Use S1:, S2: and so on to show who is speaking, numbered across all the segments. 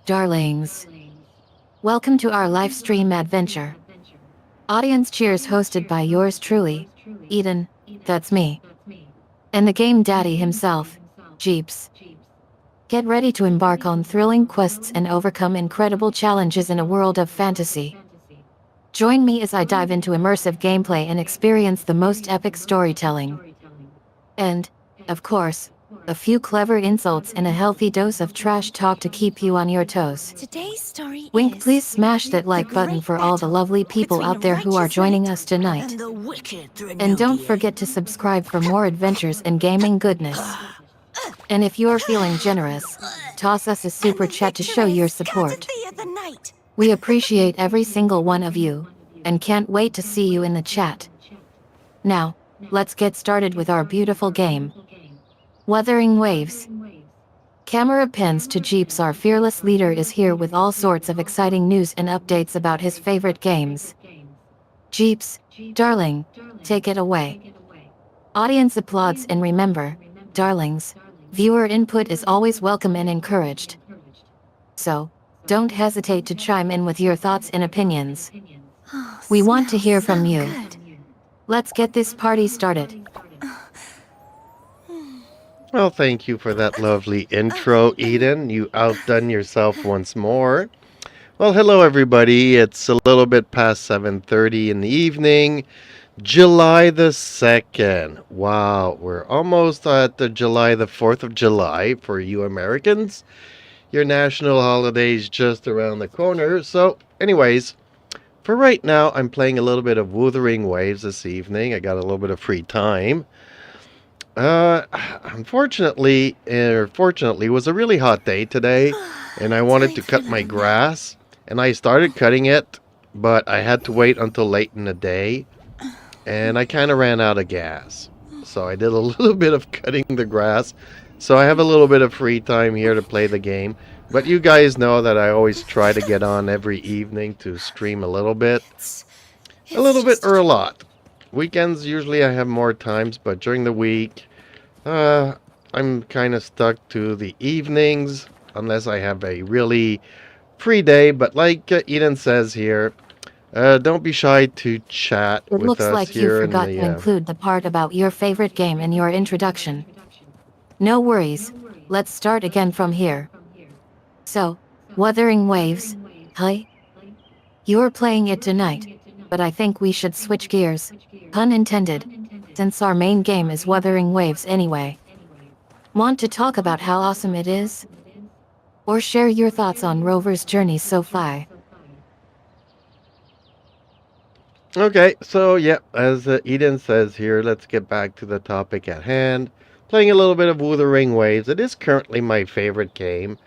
S1: Darlings, welcome to our live stream adventure. Audience cheers hosted by yours truly, Eden, that's me, and the game daddy himself, Jeeps. Get ready to embark on thrilling quests and overcome incredible challenges in a world of fantasy. Join me as I dive into immersive gameplay and experience the most epic storytelling. And, of course, a few clever insults and a healthy dose of trash talk to keep you on your toes.
S2: Today's story
S1: Wink,
S2: is
S1: please smash that like
S2: the
S1: button
S2: great
S1: for all the
S2: battle
S1: lovely people
S2: between
S1: out there who are
S2: righteous
S1: joining
S2: light
S1: us tonight.
S2: and the wicked
S1: And don't
S2: Threnodian.
S1: forget to subscribe for more adventures and gaming goodness. And if you're feeling generous, toss us a super
S2: And the
S1: chat to show your
S2: victorious
S1: support.
S2: guarded thee of the night.
S1: We appreciate every single one of you, and can't wait to see you in the chat. Now, let's get started with our beautiful game. Wuthering Waves. Camera pins to Jeeps. Our fearless leader is here with all sorts of exciting news and updates about his favorite games. Jeeps, darling, take it away. Audience applauds, and remember, darlings, viewer input is always welcome and encouraged. So, don't hesitate to chime in with your thoughts and opinions.
S2: Oh,
S1: We want to
S2: smells
S1: hear
S2: so
S1: from you.
S2: good.
S1: Let's get this party started.
S3: Well, thank you for that lovely intro, Eden. You outdone yourself once more. Well, hello everybody. It's a little bit past 7:30 in the evening, July the 2nd. Wow, we're almost at the July the 4th of July for you Americans. Your national holiday's just around the corner. So, anyways, for right now, I'm playing a little bit of Wuthering Waves this evening. I got a little bit of free time. Unfortunately, or fortunately, it was a really hot day today, and I wanted to cut my grass, and I started cutting it, but I had to wait until late in the day, and I kind of ran out of gas. So I did a little bit of cutting the grass, so I have a little bit of free time here to play the game. But you guys know that I always try to get on every evening to stream a little bit or a lot. Weekends, usually I have more times, but during the week, I'm kind of stuck to the evenings, unless I have a really free day. But like Eden says here, don't be shy to chat
S1: It
S3: with
S1: looks
S3: us
S1: like you
S3: here in
S1: forgot to
S3: the...
S1: include the part about your favorite game in your introduction. No worries, let's start again from here. So, Wuthering Waves, hi? You're playing it tonight, but I think we should switch gears, pun intended, since our main game is Wuthering Waves anyway. Want to talk about how awesome it is? Or share your thoughts on Rover's journey so far?
S3: Okay, so yeah, as Eden says here, let's get back to the topic at hand. Playing a little bit of Wuthering Waves. It is currently my favorite game.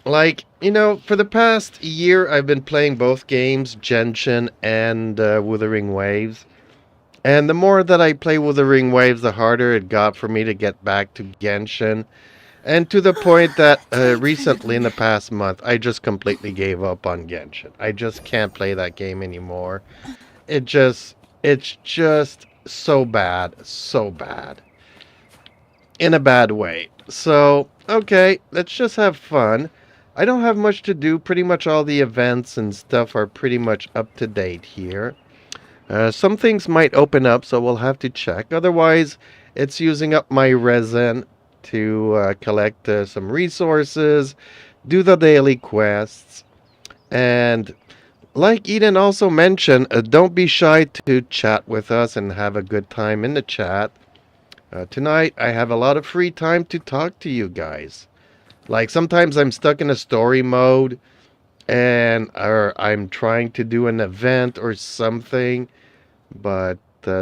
S3: Like, for the past year, I've been playing both games, Genshin and Wuthering Waves. And the more that I play Wuthering Waves, the harder it got for me to get back to Genshin. And to the point that recently, in the past month, I just completely gave up on Genshin. I just can't play that game anymore. It's just so bad, so bad. In a bad way. So, okay, let's just have fun. I don't have much to do. Pretty much all the events and stuff are pretty much up to date here. Some things might open up, so we'll have to check. Otherwise, it's using up my resin to collect some resources, do the daily quests, and like Eden also mentioned, don't be shy to chat with us and have a good time in the chat. Tonight, I have a lot of free time to talk to you guys. Like, sometimes I'm stuck in a story mode, or I'm trying to do an event or something, but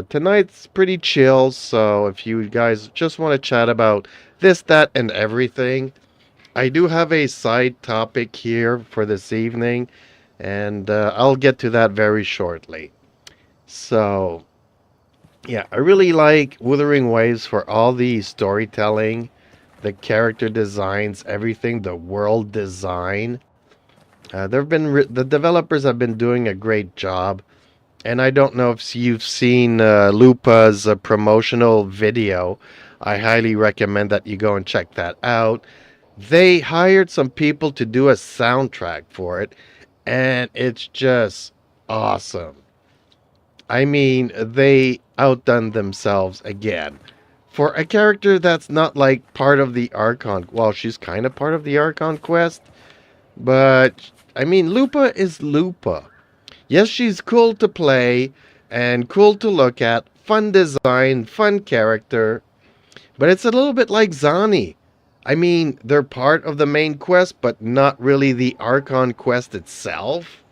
S3: tonight's pretty chill, so if you guys just want to chat about this, that, and everything, I do have a side topic here for this evening, and I'll get to that very shortly. So, yeah, I really like Wuthering Waves for all the storytelling, the character designs, everything, the world design. The developers have been doing a great job, and I don't know if you've seen Lupa's promotional video. I highly recommend that you go and check that out. They hired some people to do a soundtrack for it, and it's just awesome. I mean, they outdone themselves again. For a character that's not like part of the Archon, well, she's kind of part of the Archon quest, but I mean, Lupa is Lupa. Yes, she's cool to play and cool to look at, fun design, fun character, but it's a little bit like Zani. I mean, they're part of the main quest, but not really the Archon quest itself.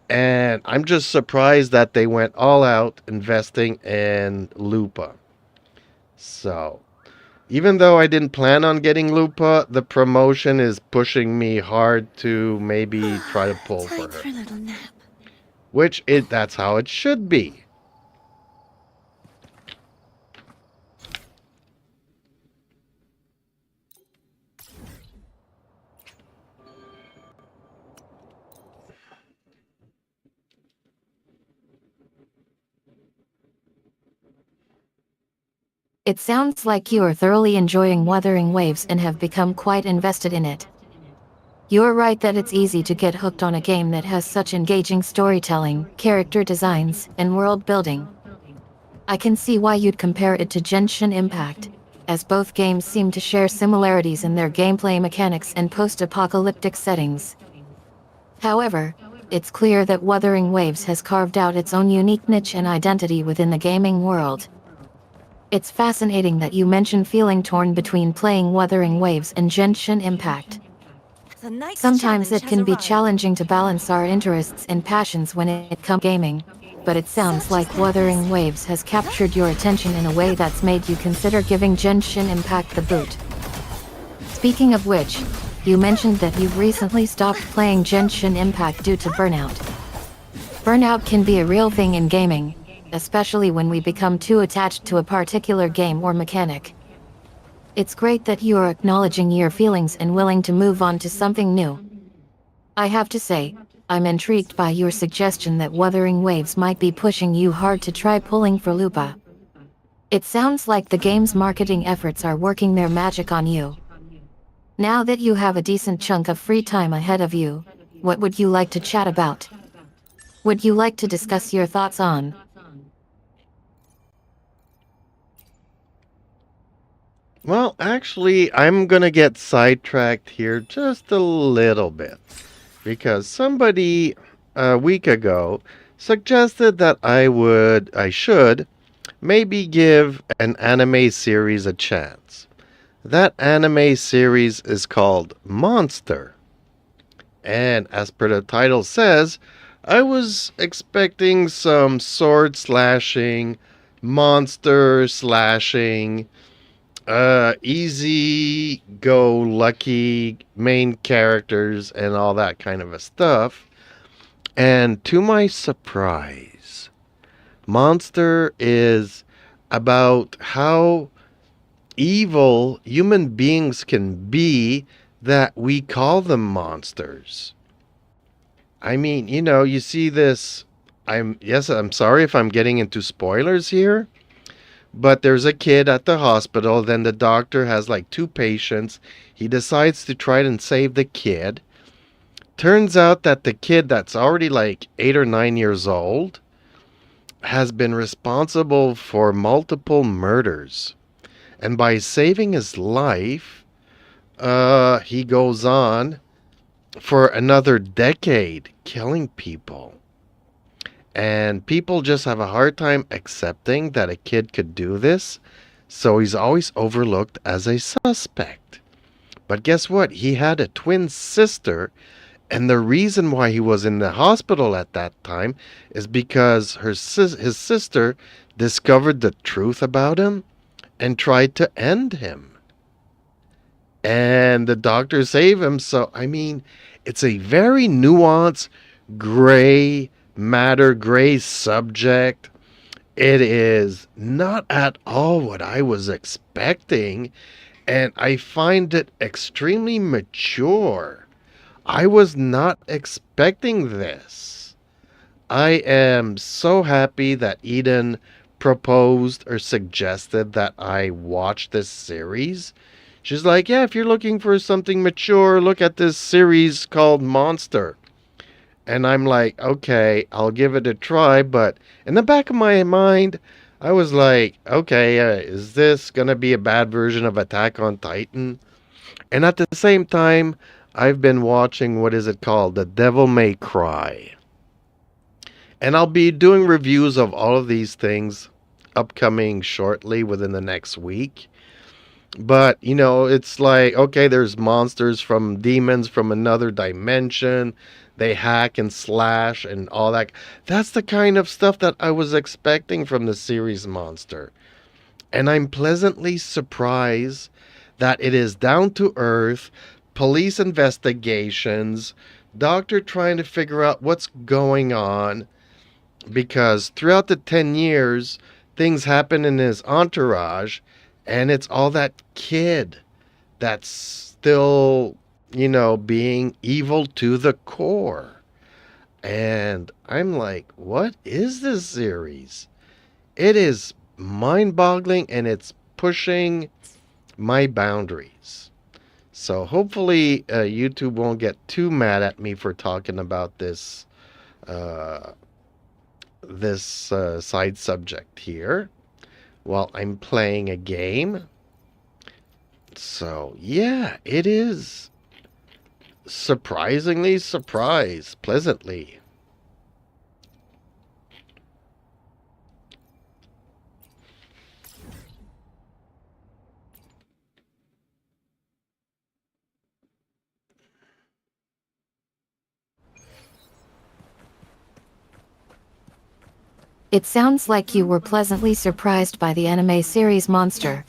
S3: And I'm just surprised that they went all out investing in Lupa. So, even though I didn't plan on getting Lupa, the promotion is pushing me hard to maybe try to pull for
S2: Time
S3: her.
S2: for a little nap.
S3: That's how it should be.
S1: It sounds like you are thoroughly enjoying Wuthering Waves and have become quite invested in it. You're right that it's easy to get hooked on a game that has such engaging storytelling, character designs, and world building. I can see why you'd compare it to Genshin Impact, as both games seem to share similarities in their gameplay mechanics and post-apocalyptic settings. However, it's clear that Wuthering Waves has carved out its own unique niche and identity within the gaming world. It's fascinating that you mention feeling torn between playing Wuthering Waves and Genshin Impact.
S2: The night's
S1: Sometimes
S2: challenge
S1: it can
S2: has
S1: be
S2: arrived.
S1: challenging to balance our interests and passions when it comes to gaming, but it sounds
S2: Such
S1: like
S2: is
S1: Wuthering
S2: life.
S1: Waves has captured your attention in a way that's made you consider giving Genshin Impact the boot. Speaking of which, you mentioned that you've recently stopped playing Genshin Impact due to burnout. Burnout can be a real thing in gaming, especially when we become too attached to a particular game or mechanic. It's great that you are acknowledging your feelings and willing to move on to something new. I have to say, I'm intrigued by your suggestion that Wuthering Waves might be pushing you hard to try pulling for Lupa. It sounds like the game's marketing efforts are working their magic on you. Now that you have a decent chunk of free time ahead of you, what would you like to chat about? Would you like to discuss your thoughts on?
S3: Well, actually, I'm gonna get sidetracked here just a little bit because somebody a week ago suggested that I should maybe give an anime series a chance. That anime series is called Monster. And as per the title says, I was expecting some sword slashing, monster slashing, easy go lucky main characters and all that kind of a stuff. And to my surprise, Monster is about how evil human beings can be that we call them monsters. I mean, you see this. I'm sorry if I'm getting into spoilers here, but there's a kid at the hospital, then the doctor has like two patients. He decides to try and save the kid. Turns out that the kid that's already like 8 or 9 years old has been responsible for multiple murders. And by saving his life, he goes on for another decade killing people. And people just have a hard time accepting that a kid could do this, so he's always overlooked as a suspect. But guess what? He had a twin sister, and the reason why he was in the hospital at that time is because his sister discovered the truth about him and tried to end him. And the doctor saved him. So, I mean, it's a very nuanced, gray matter, gray subject. It is not at all what I was expecting, and I find it extremely mature. I was not expecting this. I am so happy that Eden proposed or suggested that I watch this series. She's like, yeah, if you're looking for something mature, look at this series called Monster. And I'm like, okay, I'll give it a try. But in the back of my mind, I was like, okay, is this going to be a bad version of Attack on Titan? And at the same time, I've been watching, what is it called? The Devil May Cry. And I'll be doing reviews of all of these things upcoming shortly within the next week. But, it's like, okay, there's monsters from demons from another dimension. They hack and slash and all that. That's the kind of stuff that I was expecting from the series Monster. And I'm pleasantly surprised that it is down to earth, police investigations, doctor trying to figure out what's going on. Because throughout the 10 years, things happen in his entourage. And it's all that kid that's still, being evil to the core. And I'm like, what is this series? It is mind-boggling and it's pushing my boundaries. So hopefully YouTube won't get too mad at me for talking about this side subject here while I'm playing a game. So yeah, it is surprisingly surprised pleasantly.
S1: It sounds like you were pleasantly surprised by the anime series Monster.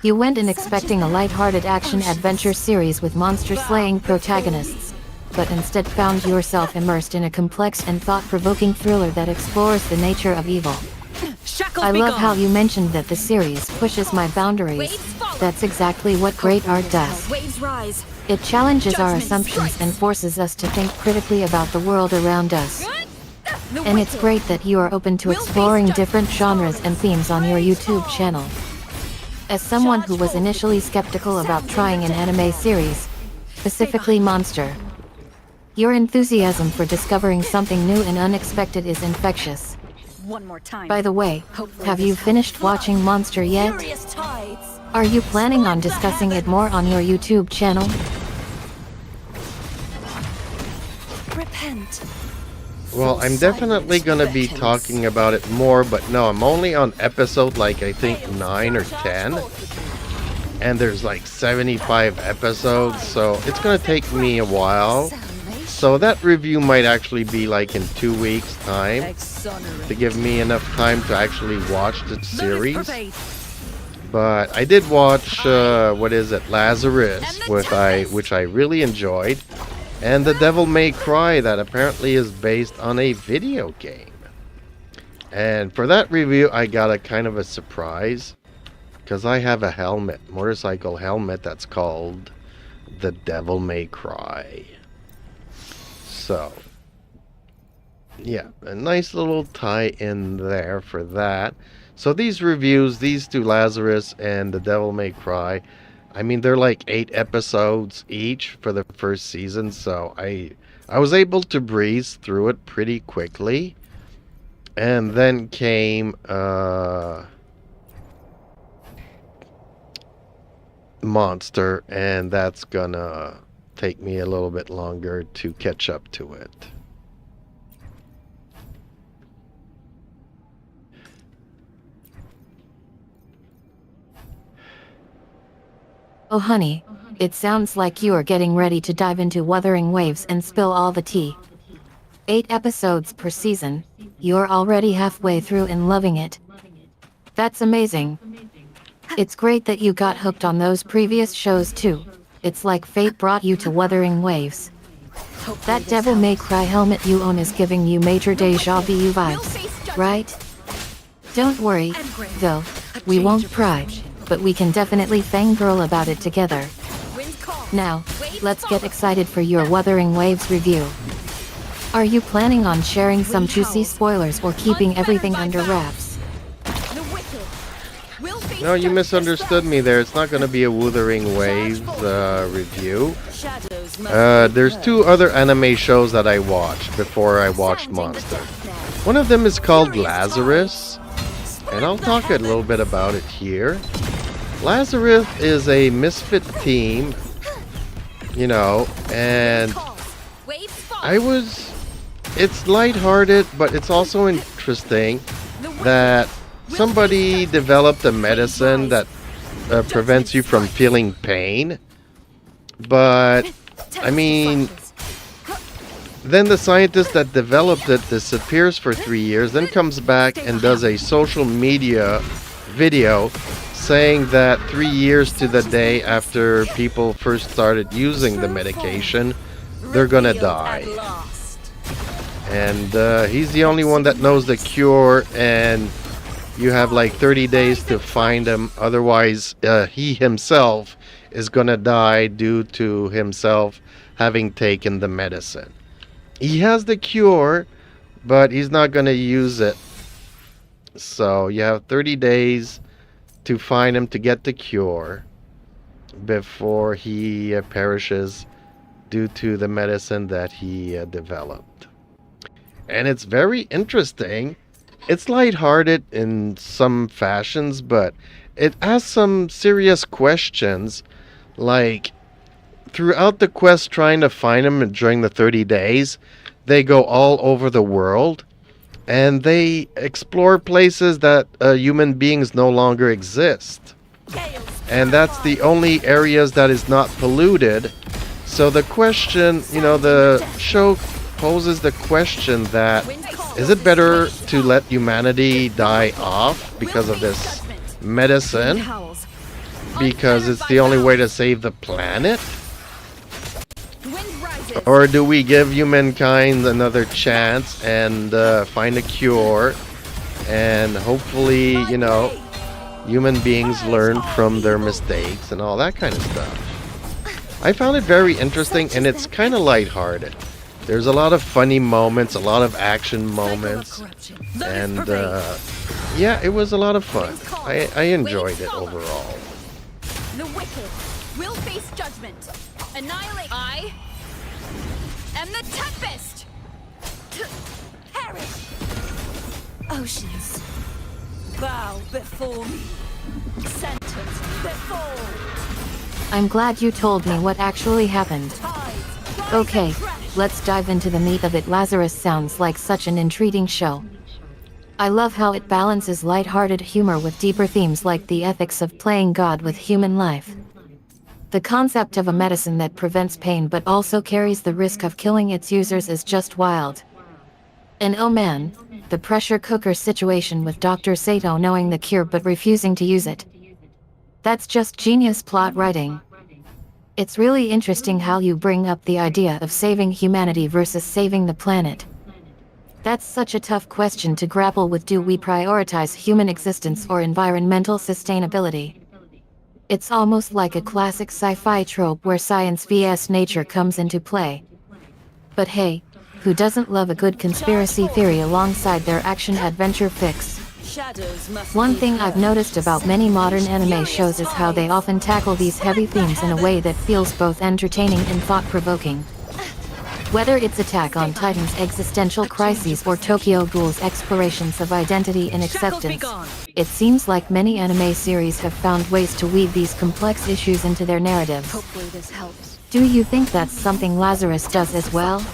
S1: You went in expecting a light-hearted action-adventure series with monster-slaying protagonists, but instead found yourself immersed in a complex and thought-provoking thriller that explores the nature of evil. I love how you mentioned that the series pushes my boundaries. That's exactly what great art does. It challenges our assumptions and forces us to think critically about the world around us. And it's great that you are open to exploring different genres and themes on your YouTube channel. As someone who was initially skeptical about trying an anime series, specifically Monster, your enthusiasm for discovering something new and unexpected is infectious.
S2: One more time.
S1: By the way, have you finished watching Monster yet? Are you planning on discussing it more on your YouTube channel?
S2: Repent.
S3: Well, I'm definitely going to be talking about it more, but no, I'm only on episode I think 9 or 10. And there's 75 episodes, so it's going to take me a while. So that review might actually be in 2 weeks' time to give me enough time to actually watch the series. But I did watch, Lazarus, which I really enjoyed. And The Devil May Cry, that apparently is based on a video game. And for that review, I got a kind of a surprise. Because I have a motorcycle helmet that's called The Devil May Cry. So, yeah, a nice little tie-in there for that. So these reviews, these two, Lazarus and The Devil May Cry, I mean, they're 8 episodes each for the first season, so I was able to breeze through it pretty quickly. And then came Monster, and that's gonna take me a little bit longer to catch up to it.
S1: Oh honey, it sounds like you are getting ready to dive into Wuthering Waves and spill all the tea. 8 episodes per season, you're already halfway through and loving it. That's amazing. It's great that you got hooked on those previous shows too. It's like fate brought you to Wuthering Waves. That Devil May Cry helmet you own is giving you major deja vu vibes, right? Don't worry, though, we won't pry. But we can definitely fangirl about it together. Now, let's get excited for your Wuthering Waves review. Are you planning on sharing some juicy spoilers or keeping everything under wraps?
S2: The wicked will face
S3: No, you misunderstood me there. It's not going to be a Wuthering Waves review. There's two other anime shows that I watched before I watched Monster. One of them is called Lazarus, and I'll talk a little bit about it here. Lazarus is a misfit team, you know, and it's lighthearted, but it's also interesting that somebody developed a medicine that prevents you from feeling pain. But, I mean, then the scientist that developed it disappears for 3 years, then comes back and does a social media video saying that 3 years to the day after people first started using the medication, they're gonna die. And he's the only one that knows the cure, and you have like 30 days to find him. Otherwise, he himself is gonna die due to himself having taken the medicine. He has the cure, but he's not gonna use it. So you have 30 days to find him to get the cure before he perishes due to the medicine that he developed. And it's very interesting. It's lighthearted in some fashions, but it asks some serious questions, like throughout the quest trying to find him during the 30 days, they go all over the world and they explore places that human beings no longer exist. And that's the only areas that is not polluted. So the question, you know, the show poses the question that is it better to let humanity die off because of this medicine? Because it's the only way to save the planet? Or do we give humankind another chance and find a cure and hopefully, you know, human beings learn from their mistakes and all that kind of stuff? I found it very interesting, and it's kind of lighthearted. There's a lot of funny moments, a lot of action moments, and yeah, it was a lot of fun. I enjoyed it overall.
S4: The wicked will face judgment. Annihilate. I am the Tempest. Perish.
S2: Oceans.
S4: Bow before me. Sentence before.
S1: I'm glad you told me what actually happened. Okay, let's dive into the meat of it. Lazarus sounds like such an intriguing show. I love how it balances light-hearted humor with deeper themes like the ethics of playing God with human life. The concept of a medicine that prevents pain but also carries the risk of killing its users is just wild. And oh man, the pressure cooker situation with Dr. Sato knowing the cure but refusing to use it. That's just genius plot writing. It's really interesting how you bring up the idea of saving humanity versus saving the planet. That's such a tough question to grapple with. Do we prioritize human existence or environmental sustainability? It's almost like a classic sci-fi trope where science vs nature comes into play. But hey, who doesn't love a good conspiracy theory alongside their action-adventure fix? One thing I've noticed about many modern anime shows is how they often tackle these heavy themes in a way that feels both entertaining and thought-provoking. Whether it's Attack on Titan's existential crises or Tokyo Ghoul's explorations of identity and acceptance, it seems like many anime series have found ways to weave these complex issues into their narratives.
S4: Hopefully this helps.
S1: Do you think that's something Lazarus does as well?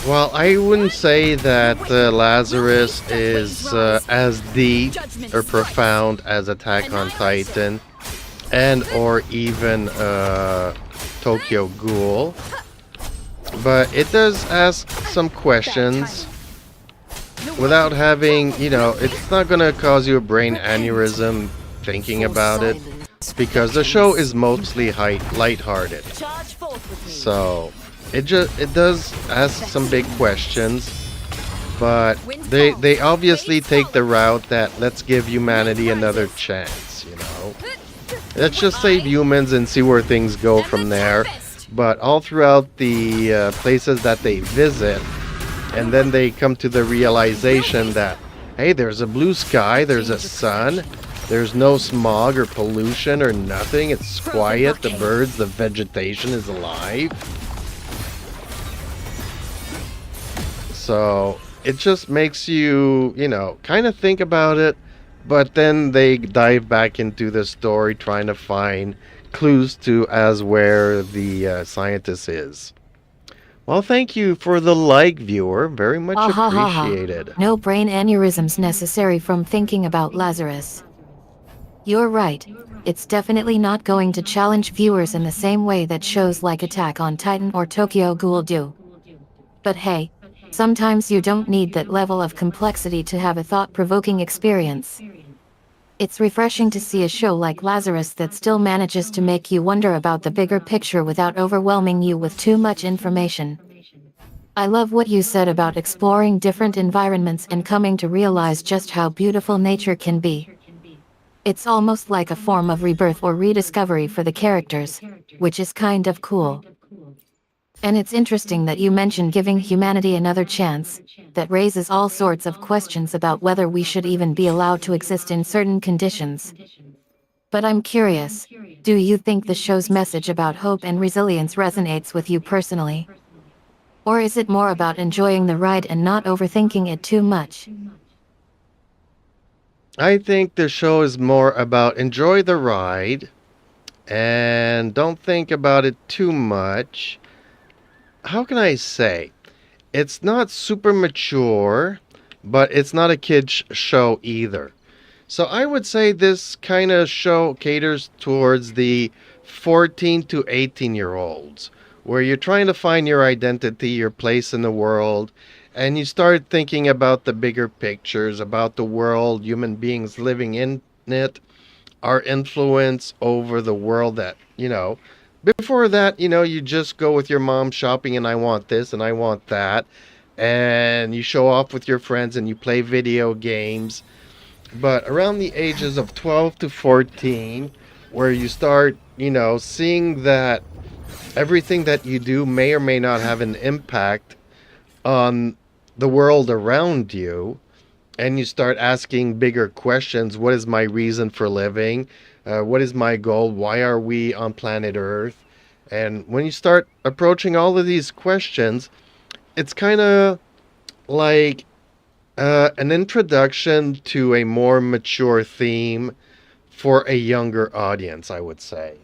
S3: Well, I wouldn't say that Lazarus is as deep or profound as Attack on Titan and or even Tokyo Ghoul, but it does ask some questions without having, you know, it's not going to cause you a brain aneurysm thinking about it, because the show is mostly lighthearted. So it does ask some big questions, but they obviously take the route that let's give humanity another chance, you know. Let's just save humans and see where things go from there. But all throughout the places that they visit, and then they come to the realization that Hey, there's a blue sky, there's a sun, there's no smog or pollution or nothing. It's quiet, the birds, the vegetation is alive. So it just makes you, you know, kind of think about it, but then they dive back into the story trying to find clues to as where the scientist is. Well, thank you for the like, viewer. Very much
S1: Ha ha ha ha.
S3: appreciated.
S1: No brain aneurysms necessary from thinking about Lazarus. You're right. It's definitely not going to challenge viewers in the same way that shows like Attack on Titan or Tokyo Ghoul do. But hey, sometimes you don't need that level of complexity to have a thought-provoking experience. It's refreshing to see a show like Lazarus that still manages to make you wonder about the bigger picture without overwhelming you with too much information. I love what you said about exploring different environments and coming to realize just how beautiful nature can be. It's almost like a form of rebirth or rediscovery for the characters, which is kind of cool. And it's interesting that you mentioned giving humanity another chance. That raises all sorts of questions about whether we should even be allowed to exist in certain conditions. But I'm curious, do you think the show's message about hope and resilience resonates with you personally? Or is it more about enjoying the ride and not overthinking it too much?
S3: I think the show is more about enjoy the ride and don't think about it too much. How can I say? It's not super mature, but it's not a kid's show either. So I would say this kind of show caters towards the 14 to 18-year-olds, where you're trying to find your identity, your place in the world, and you start thinking about the bigger pictures, about the world, human beings living in it, our influence over the world that, before that, you just go with your mom shopping and I want this and I want that. And you show off with your friends and you play video games. But around the ages of 12 to 14, where you start, seeing that everything that you do may or may not have an impact on the world around you, and you start asking bigger questions. What is my reason for living? What is my goal? Why are we on planet Earth? And when you start approaching all of these questions, it's kind of like an introduction to a more mature theme for a younger audience, I would say.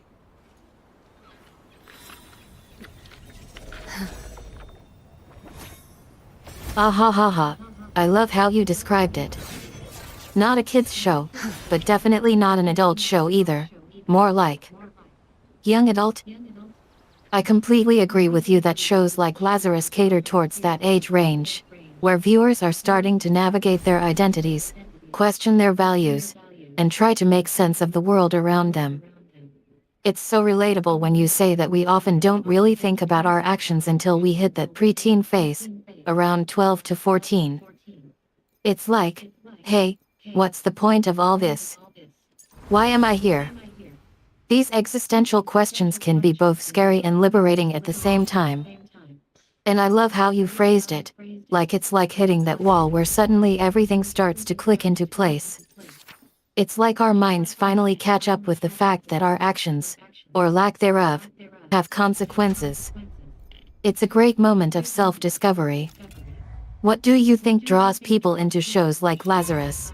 S1: Ah ha ha ha. I love how you described it. Not a kid's show, but definitely not an adult show either. More like young adult. I completely agree with you that shows like Lazarus cater towards that age range, where viewers are starting to navigate their identities, question their values, and try to make sense of the world around them. It's so relatable when you say that we often don't really think about our actions until we hit that preteen phase, around 12 to 14. It's like, hey, what's the point of all this? Why am I here? These existential questions can be both scary and liberating at the same time. And I love how you phrased it, like it's like hitting that wall where suddenly everything starts to click into place. It's like our minds finally catch up with the fact that our actions, or lack thereof, have consequences. It's a great moment of self-discovery. What do you think draws people into shows like Lazarus?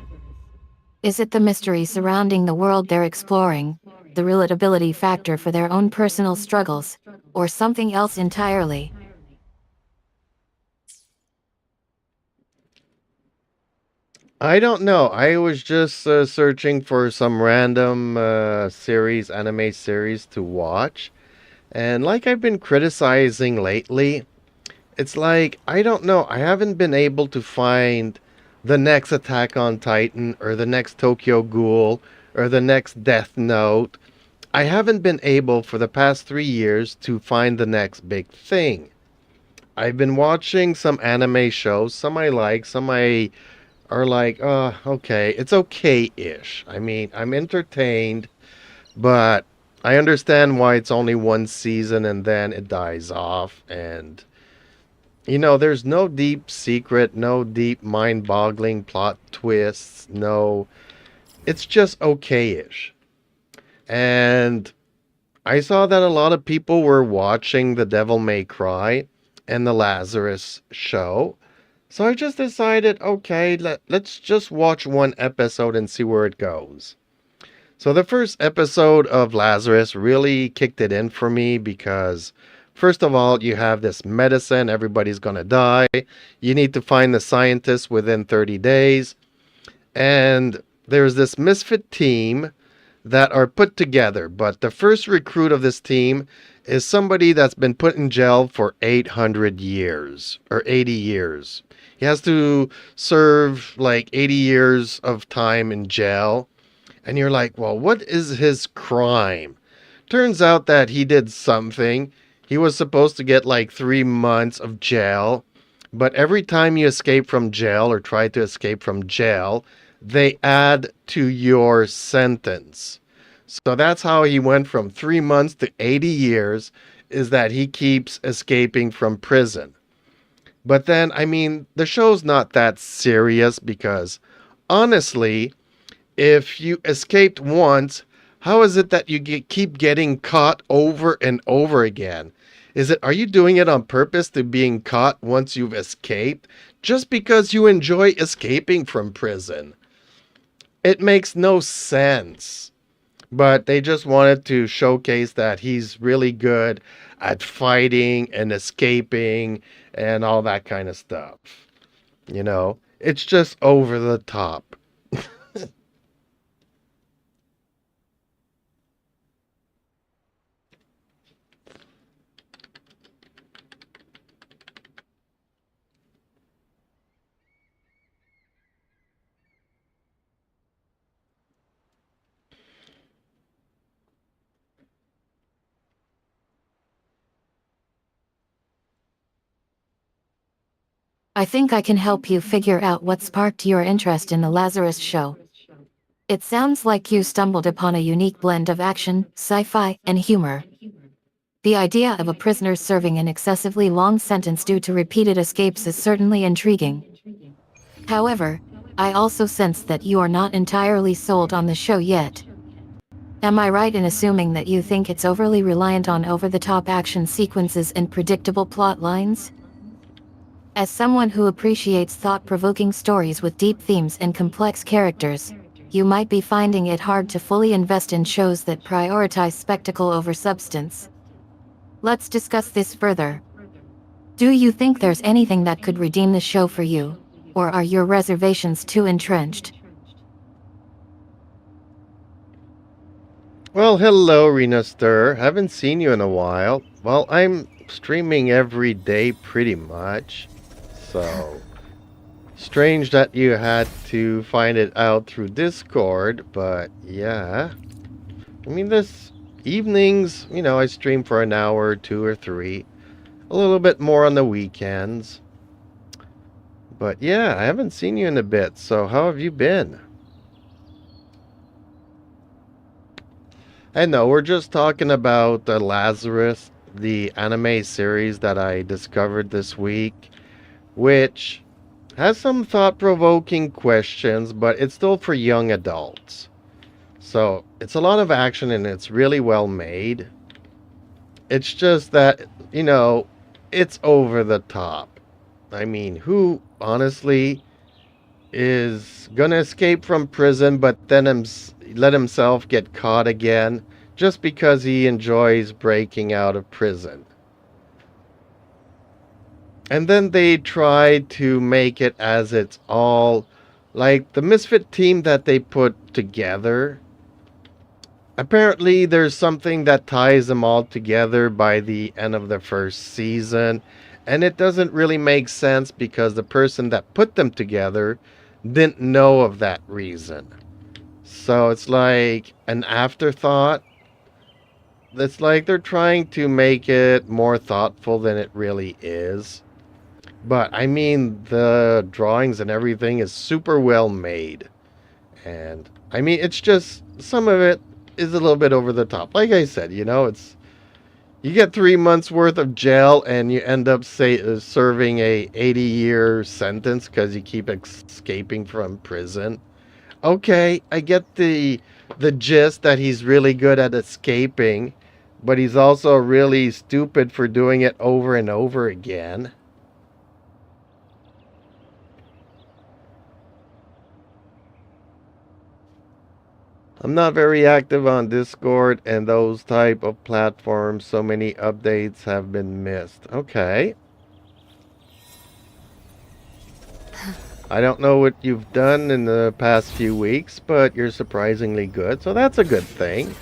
S1: Is it the mystery surrounding the world they're exploring, the relatability factor for their own personal struggles, or something else entirely?
S3: I don't know. I was just searching for some random anime series to watch. And like I've been criticizing lately, it's like, I don't know. I haven't been able to find the next Attack on Titan or the next Tokyo Ghoul or the next Death Note. I haven't been able for the past 3 years to find the next big thing. I've been watching some anime shows. Some I like, some I are like, okay, it's okay-ish. I mean, I'm entertained, but I understand why it's only one season and then it dies off. And, there's no deep secret, no deep mind-boggling plot twists, no. It's just okay-ish. And I saw that a lot of people were watching The Devil May Cry and the Lazarus show. So I just decided, okay, let's just watch one episode and see where it goes. So the first episode of Lazarus really kicked it in for me because, first of all, you have this medicine, everybody's gonna die. You need to find the scientist within 30 days. And there's this misfit team that are put together. But the first recruit of this team is somebody that's been put in jail for 800 years or 80 years. He has to serve like 80 years of time in jail. And you're like, well, what is his crime? Turns out that he did something. He was supposed to get like 3 months of jail. But every time you escape from jail or try to escape from jail, they add to your sentence. So that's how he went from 3 months to 80 years, is that he keeps escaping from prison. But then, I mean, the show's not that serious because, honestly, if you escaped once, how is it that you keep getting caught over and over again? Are you doing it on purpose to being caught once you've escaped? Just because you enjoy escaping from prison? It makes no sense. But they just wanted to showcase that he's really good at fighting and escaping and all that kind of stuff. It's just over the top.
S1: I think I can help you figure out what sparked your interest in the Lazarus show. It sounds like you stumbled upon a unique blend of action, sci-fi, and humor. The idea of a prisoner serving an excessively long sentence due to repeated escapes is certainly intriguing. However, I also sense that you are not entirely sold on the show yet. Am I right in assuming that you think it's overly reliant on over-the-top action sequences and predictable plot lines? As someone who appreciates thought-provoking stories with deep themes and complex characters, you might be finding it hard to fully invest in shows that prioritize spectacle over substance. Let's discuss this further. Do you think there's anything that could redeem the show for you, or are your reservations too entrenched?
S3: Well, hello, Rena Stir. Haven't seen you in a while. Well, I'm streaming every day pretty much. So, strange that you had to find it out through Discord, but yeah. I mean, this evenings, I stream for an hour or 2 or 3. A little bit more on the weekends. But yeah, I haven't seen you in a bit, so how have you been? I know, we're just talking about Lazarus, the anime series that I discovered this week, which has some thought-provoking questions, but it's still for young adults. So, it's a lot of action and it's really well made. It's just that, it's over the top. I mean, who, honestly, is gonna escape from prison but then let himself get caught again just because he enjoys breaking out of prison? And then they try to make it as it's all like the misfit team that they put together. Apparently there's something that ties them all together by the end of the first season, and it doesn't really make sense because the person that put them together didn't know of that reason. So it's like an afterthought. It's like they're trying to make it more thoughtful than it really is. But I mean, the drawings and everything is super well made. And I mean, it's just some of it is a little bit over the top. Like I said, You get 3 months worth of jail and you end up serving a 80-year sentence because you keep escaping from prison. Okay, I get the gist that he's really good at escaping, but he's also really stupid for doing it over and over again. I'm not very active on Discord and those type of platforms. So many updates have been missed. Okay. I don't know what you've done in the past few weeks, but you're surprisingly good, so that's a good thing.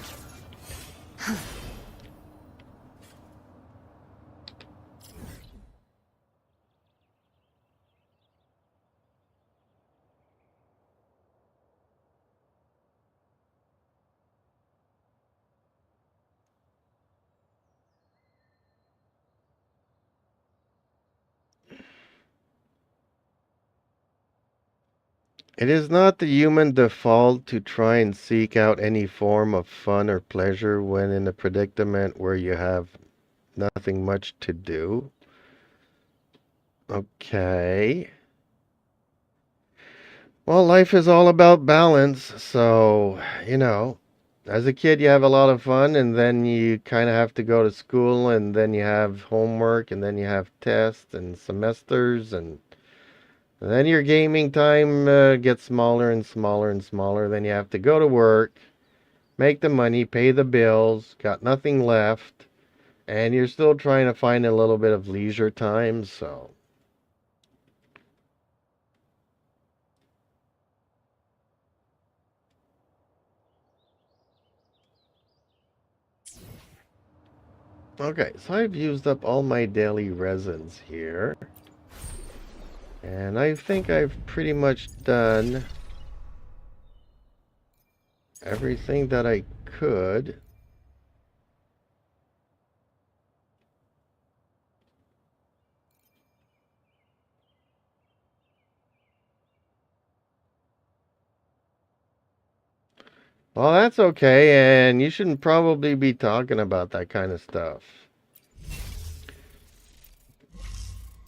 S3: It is not the human default to try and seek out any form of fun or pleasure when in a predicament where you have nothing much to do. Okay. Well, life is all about balance, so, as a kid you have a lot of fun, and then you kind of have to go to school, and then you have homework, and then you have tests and semesters, and then your gaming time gets smaller and smaller and smaller. Then you have to go to work, make the money, pay the bills, got nothing left, and you're still trying to find a little bit of leisure time, so. Okay, so I've used up all my daily resins here. And I think I've pretty much done everything that I could. Well, that's okay, and you shouldn't probably be talking about that kind of stuff.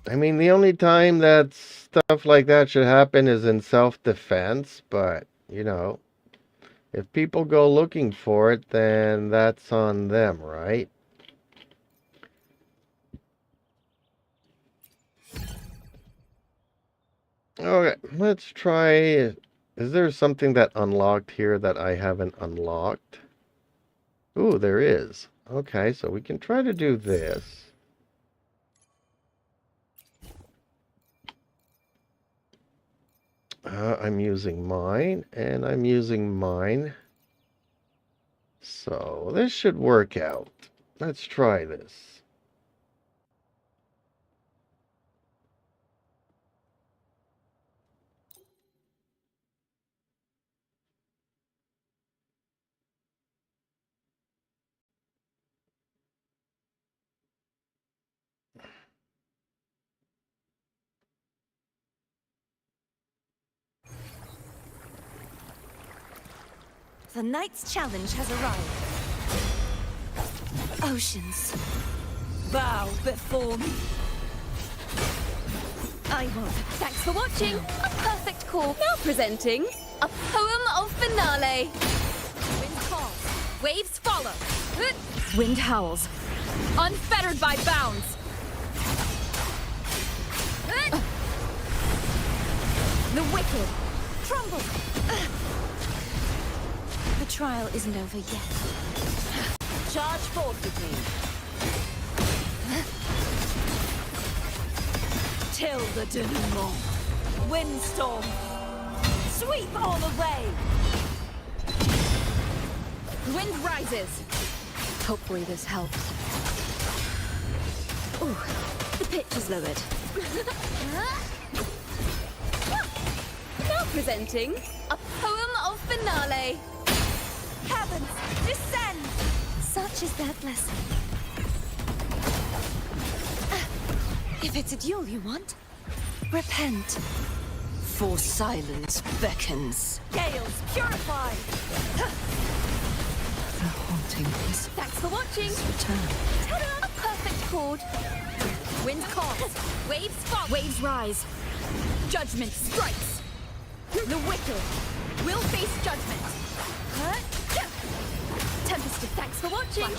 S3: I mean, the only time that stuff like that should happen is in self-defense, but, if people go looking for it, then that's on them, right? Okay, let's try. Is there something that unlocked here that I haven't unlocked? Ooh, there is. Okay, so we can try to do this. I'm using mine, and I'm using mine. So this should work out. Let's try this.
S2: The night's challenge has arrived. Oceans,
S4: Bow before me.
S2: I won't.
S4: Thanks for watching. A perfect call. Now presenting a poem of finale. Wind calls, waves follow. Wind howls, unfettered by bounds. The wicked tremble.
S2: The trial isn't over yet.
S4: Charge forth with me. Till the denouement. Windstorm. Sweep all away. Wind rises. Hopefully this helps.
S2: Ooh, the pitch is lowered.
S4: Now presenting a poem of finale. Heavens, descend!
S2: Such is their blessing. If it's a duel you want, repent.
S5: For silence beckons.
S4: Gales, purify!
S5: The haunting is
S4: Thanks for watching!
S5: return.
S4: Ta-da! accord. Wind calls. Waves fall. Waves rise. Judgment strikes. The wicked will face judgment. Tempest, thanks for watching.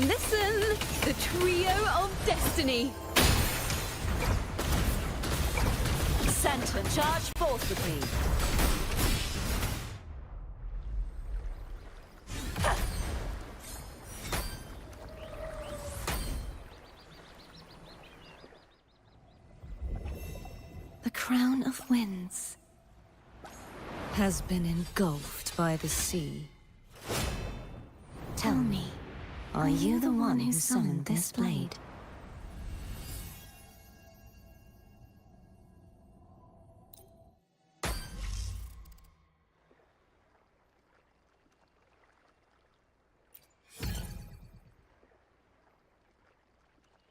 S4: Listen, the trio of destiny.
S5: Santa, charge forth with me.
S2: The crown of winds
S5: Has been engulfed by the sea.
S2: Tell me,
S5: Are you the one who summoned this blade?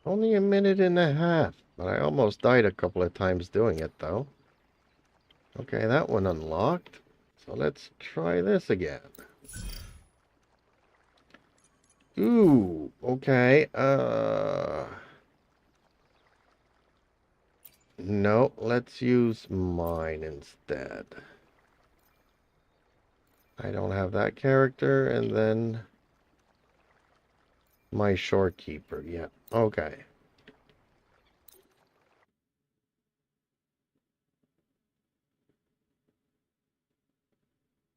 S3: Only a minute and a half, but I almost died a couple of times doing it, though. Okay, that one unlocked. So let's try this again. Ooh, okay. No, let's use mine instead. I don't have that character, and then my shorekeeper. Yeah, okay.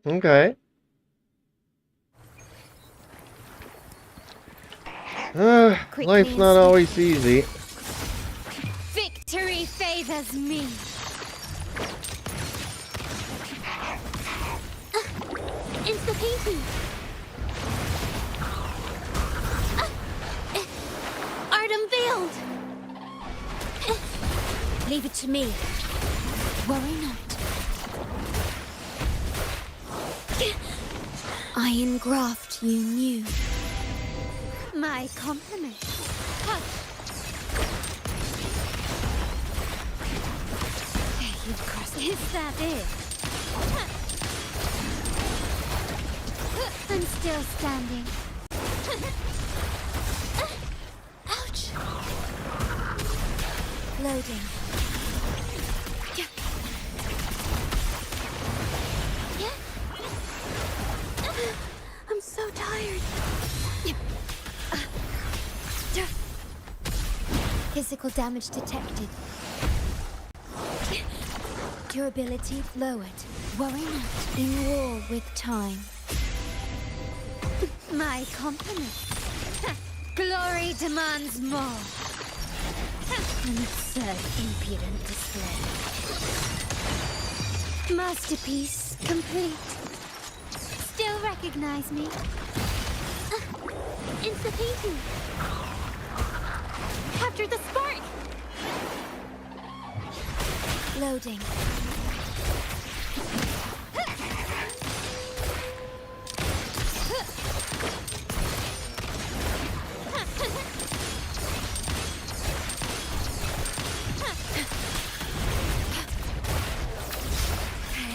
S3: Okay. Life's not always easy.
S2: victory favors me. It's the painting. Art unveiled. Leave it to me. Worry not. I engraft you new. My compliment. There you've crossed. Is that it? I'm still standing. Ouch. Loading. I'm so tired. Physical damage detected. Durability lowered. Worry not. In war with time. My compliment. Glory demands more. An absurd, impudent display. Masterpiece complete. Still recognize me? It's the painting. Capture the spark! Loading.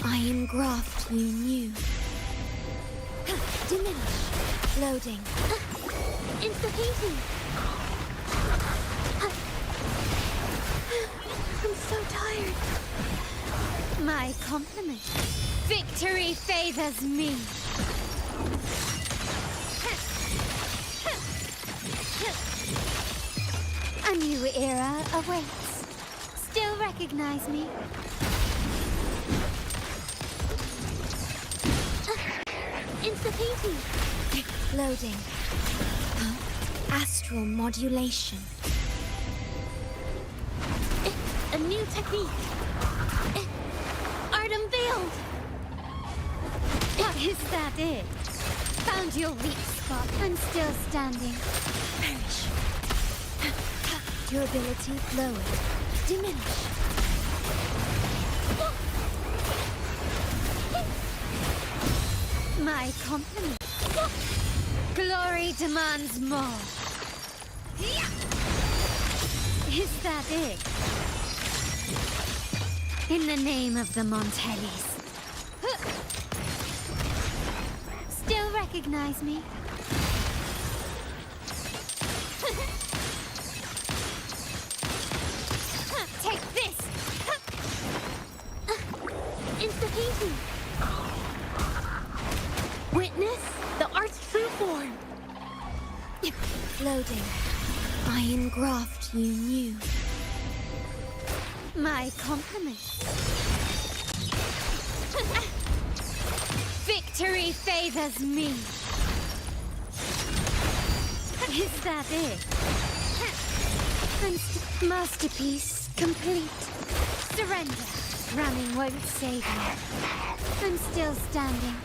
S2: I engraft you new. Diminish. Loading. It's the painting. I'm so tired. My compliment. Victory favors me. A new era awaits. Still recognize me? It's the painting. Loading. Astral modulation. A new technique. Art unveiled. Is that it? Found your weak spot. I'm still standing. Perish. Durability lowered. Diminish. My compliment. Glory demands more. Is that it? In the name of the Montellis. Still recognize me? Loading. I engraft you new. My compliments. Victory favors me. Is that it? Masterpiece complete. Surrender. Running won't save me. I'm still standing.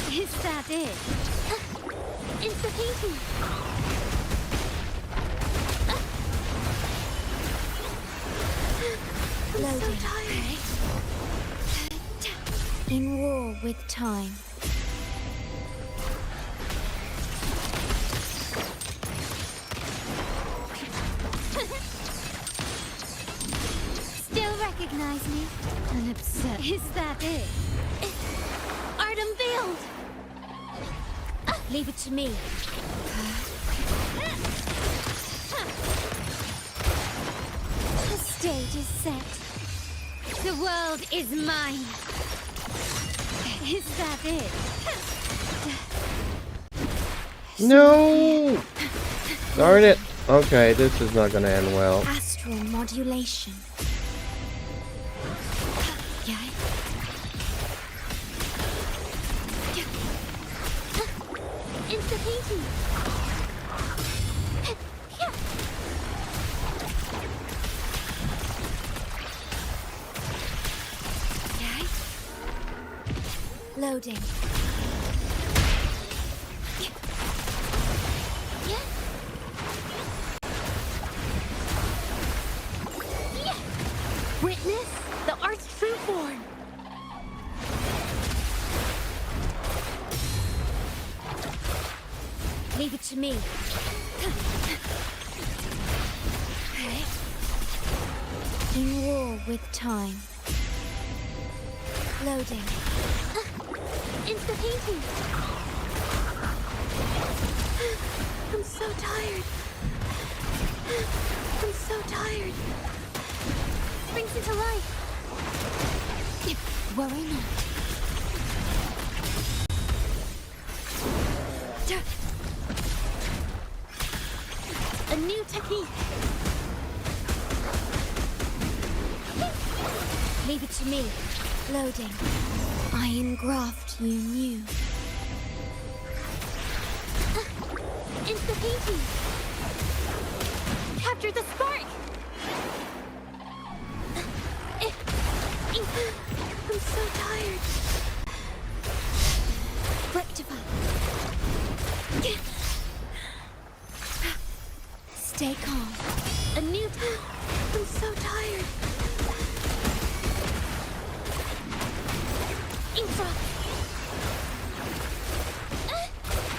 S2: Is that it? It's the painting. I'm so tired. In war with time. Still recognize me? An absurd. Is that it? Art unveiled. Leave it to me. The stage is set. The world is mine. Is that it?
S3: No! Darn it. Okay, this is not gonna end well.
S2: Astral modulation. Yeah. It's the painting. Loading. Witness the art's true form. Leave it to me. In war with time. Loading. It's the painting. I'm so tired. I'm so tired. Springs into life. Worry not. A new technique. Leave it to me. Loading. I engraft you new. It's the painting. Capture the spark. I'm so tired. Rectify. Stay calm. A new time. I'm so tired. Infra.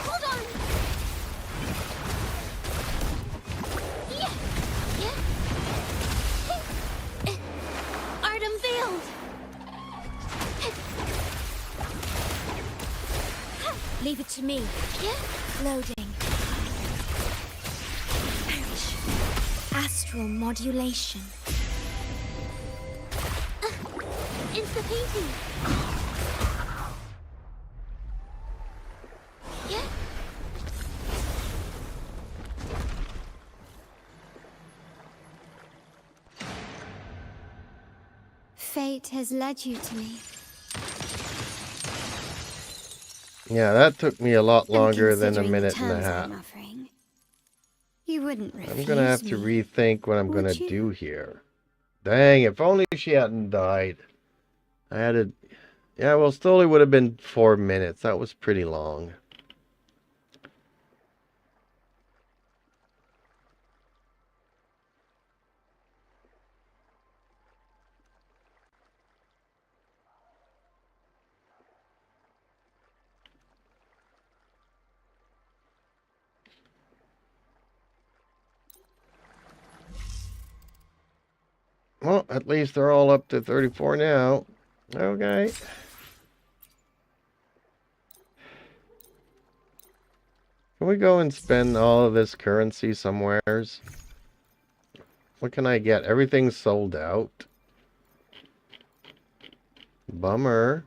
S2: Hold on. Yeah. Art unveiled. Leave it to me. Yeah. Loading. Astral modulation. It's the painting. Yeah. Fate has led you to me.
S3: Yeah, that took me a lot longer than a
S2: Considering the
S3: minute and a
S2: terms
S3: half.
S2: I'm offering, you wouldn't refuse
S3: I'm gonna have to
S2: me,
S3: rethink what I'm
S2: would
S3: gonna
S2: you?
S3: do here. Dang, if only she hadn't died. I had to... Yeah, well, still it would have been 4 minutes. That was pretty long. Well, at least they're all up to 34 now. Okay. Can we go and spend all of this currency somewheres? What can I get? Everything's sold out. Bummer.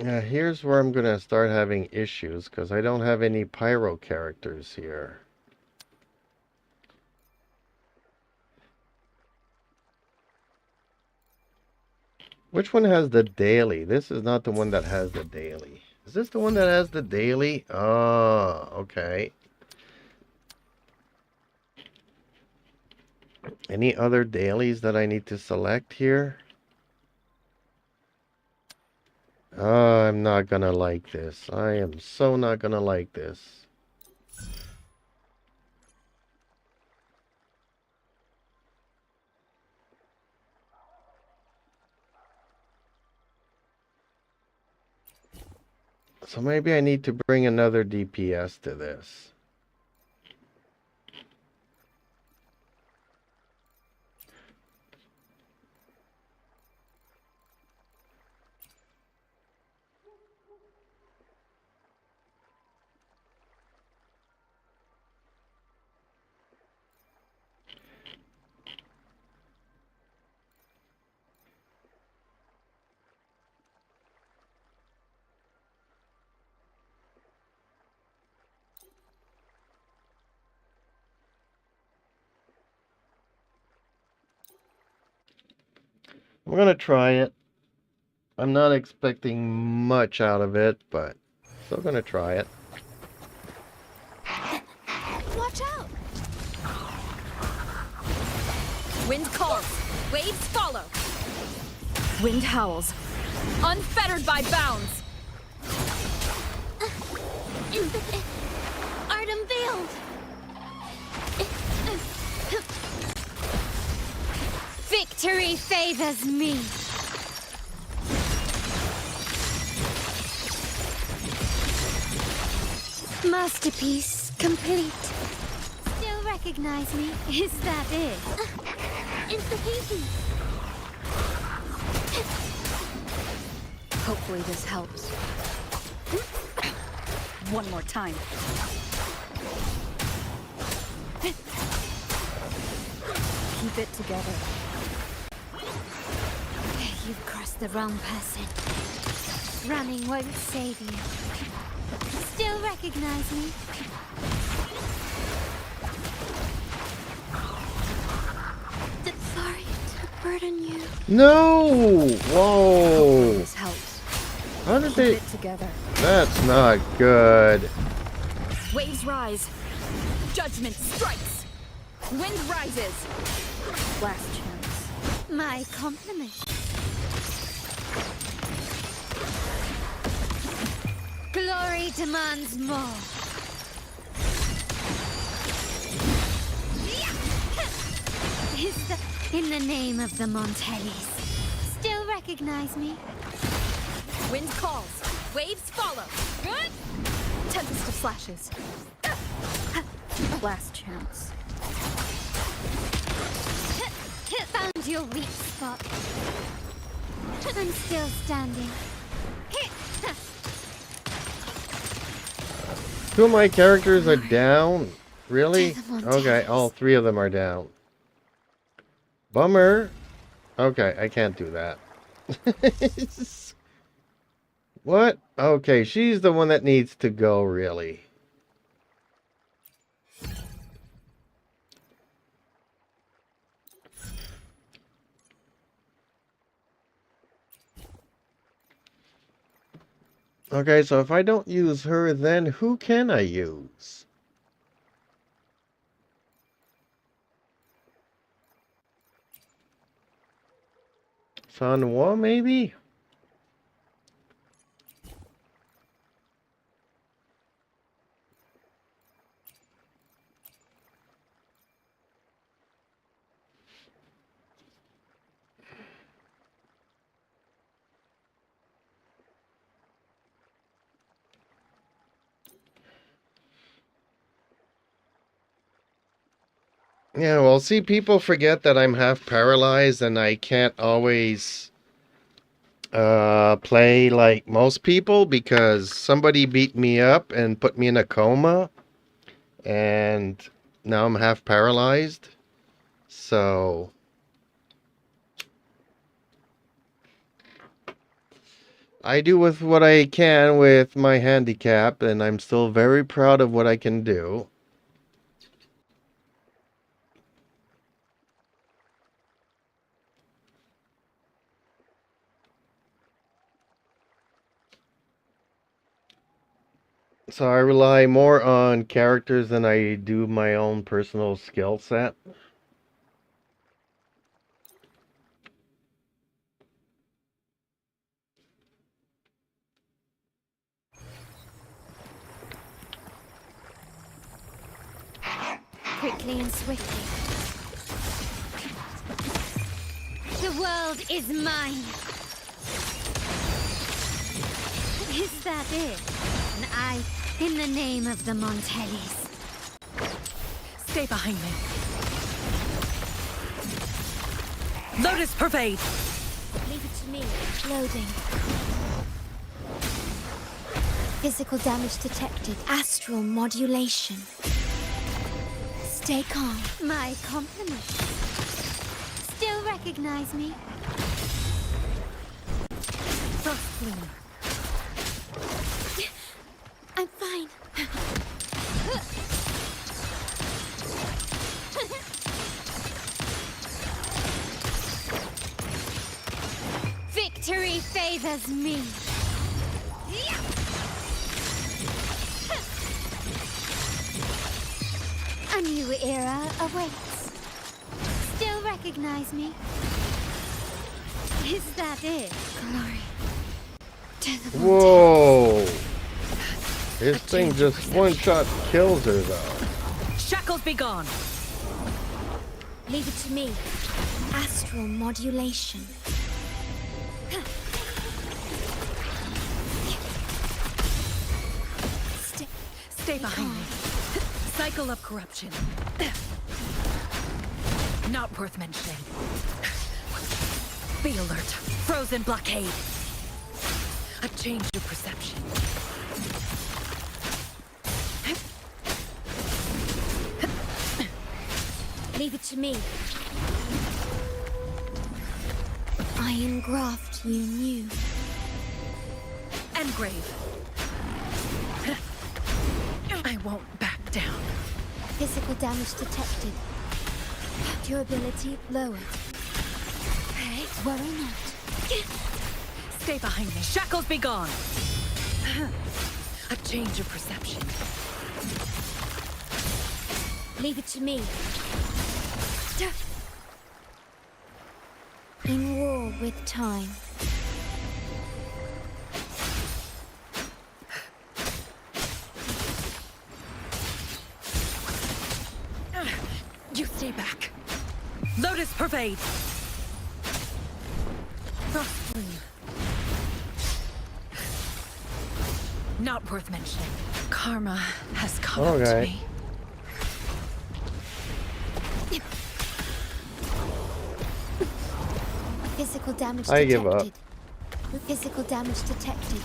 S3: Yeah, here's where I'm gonna start having issues because I don't have any pyro characters here. Which one has the daily? This is not the one that has the daily. Is this the one that has the daily? Oh, okay. Any other dailies that I need to select here? Oh, I'm not gonna like this. I am so not gonna like this. So maybe I need to bring another DPS to this. I'm gonna try it. I'm not expecting much out of it, but still gonna try it.
S4: Watch out! Wind calls, waves follow. Wind howls, unfettered by bounds.
S2: Art unveiled. Victory favors me. Masterpiece complete. Still recognize me? Is that it? Implication.
S4: Hopefully this helps. One more time. Keep it together.
S2: You've crossed the wrong person. Running won't save you. Still recognize me? Sorry to burden you.
S3: No! Whoa!
S4: This helps.
S3: How did
S4: Keep
S3: they...
S4: it together.
S3: That's not good.
S4: Waves rise. Judgment strikes. Wind rises. Last chance.
S2: My compliment. Glory demands more. In the name of the Montellis. Still recognize me?
S4: Wind calls. Waves follow. Good. Tempest of flashes. Last chance.
S2: Found your weak spot. I'm still standing.
S3: Two of my characters are down? Really?
S2: To the Montes.
S3: Okay, all three of them are down. Bummer. Okay, I can't do that. What? Okay, she's the one that needs to go, really. Okay, so if I don't use her, then who can I use? Sanwa, maybe? Yeah, well, see, people forget that I'm half paralyzed and I can't always play like most people because somebody beat me up and put me in a coma and now I'm half paralyzed. So I do with what I can with my handicap, and I'm still very proud of what I can do. So I rely more on characters than I do my own personal skill set.
S2: Quickly and swiftly. The world is mine. Is that it? And I, in the name of the Montellis.
S5: Stay behind me. Lotus pervade!
S2: Leave it to me. Loading. Physical damage detected. Astral modulation. Stay calm. My compliments. Still recognize me?
S5: Frost Flume.
S2: I'm fine. Victory favors me. A new era awaits. Still recognize me? Is that it? Glory to the
S3: Whoa! This thing just one-shot kills her, though.
S5: Shackles be gone!
S2: Leave it to me. Astral modulation.
S5: Stay behind me. Cycle of corruption. Not worth mentioning. Be alert. Frozen blockade. A change of perception.
S2: Leave it to me. I engraft you new.
S5: Engrave. I won't back down.
S2: Physical damage detected. Durability lowered. Hey, worry not.
S5: Stay behind me. Shackles be gone. A change of perception.
S2: Leave it to me. In war with time.
S5: You stay back. Lotus pervade. Frost Flume. Not worth mentioning. Karma has come up to me.
S2: Physical damage
S3: I
S2: detected.
S3: give up.
S2: Physical damage detected.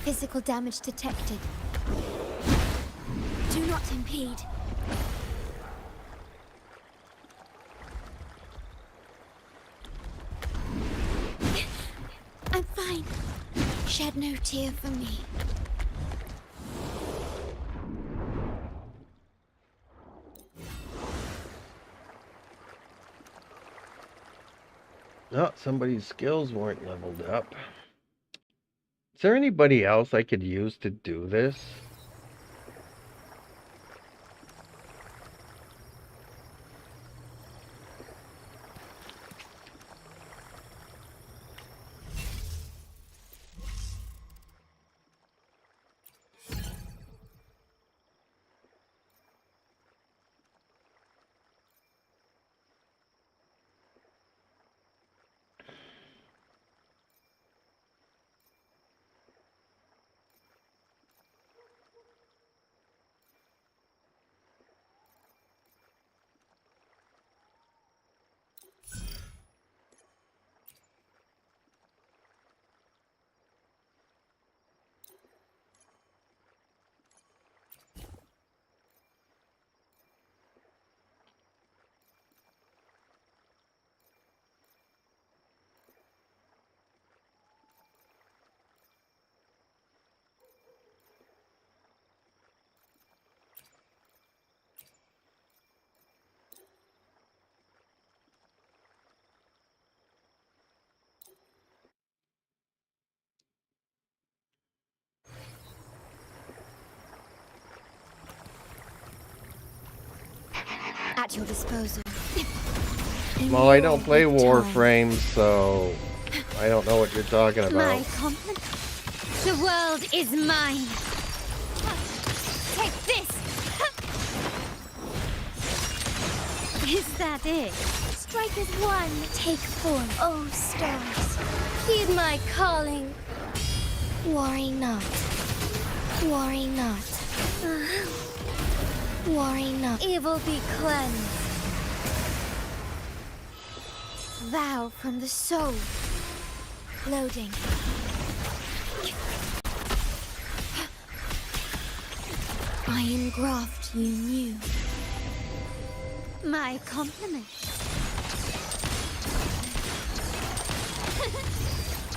S2: Physical damage detected. Do not impede. I'm fine. Shed no tear for me.
S3: Oh, somebody's skills weren't leveled up. Is there anybody else I could use to do this?
S2: at your disposal.
S3: Well, I don't play Warframes, so I don't know what you're talking about.
S2: My compliment. The world is mine. Take this. Is that it? Strike as one, take form. Oh, stars, heed my calling. Worry not. Worry not. Worry not. Evil be cleansed. Vow from the soul. Loading. Iron graft you knew. My compliment.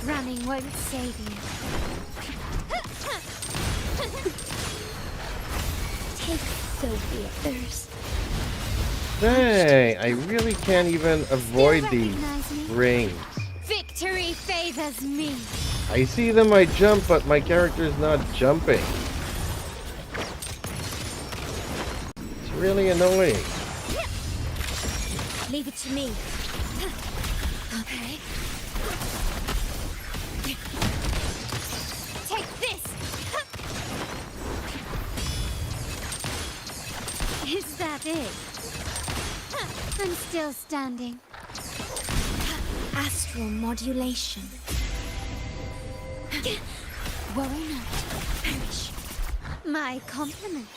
S2: Running won't save you. Take Sophia first.
S3: Dang, I really can't even avoid these rings.
S2: Victory favors me.
S3: I see them, I jump, but my character's not jumping. It's really annoying.
S2: Leave it to me. Okay. Take this. Is that it? I'm still standing. Astral modulation. Worry not. Perish. My compliment.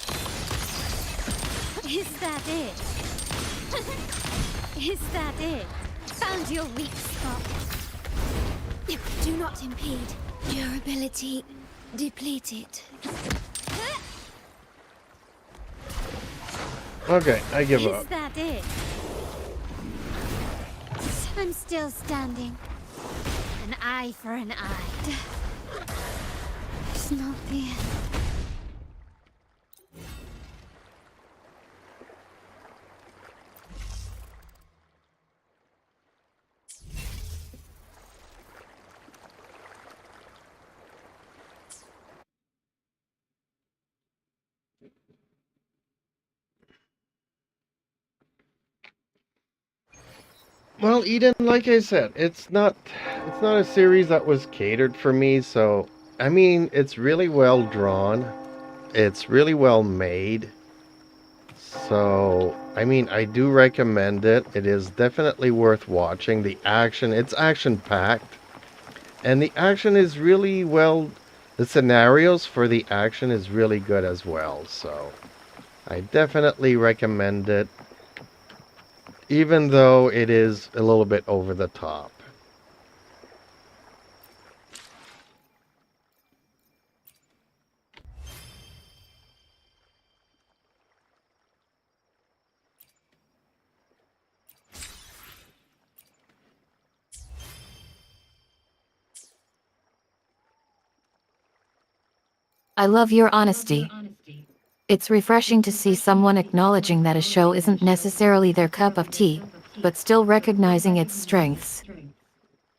S2: Is that it? Is that it? Found your weak spot. Do not impede. Durability depleted.
S3: Okay, I give up.
S2: Is that it? I'm still standing. An eye for an eye. It's not the end.
S3: Well, Eden, like I said, it's not a series that was catered for me, so I mean, it's really well drawn. It's really well made. So, I mean, I do recommend it. It is definitely worth watching. It's action-packed. And the action is really well, the scenarios for the action is really good as well. So, I definitely recommend it. Even though it is a little bit over the top.
S1: I love your honesty. It's refreshing to see someone acknowledging that a show isn't necessarily their cup of tea, but still recognizing its strengths.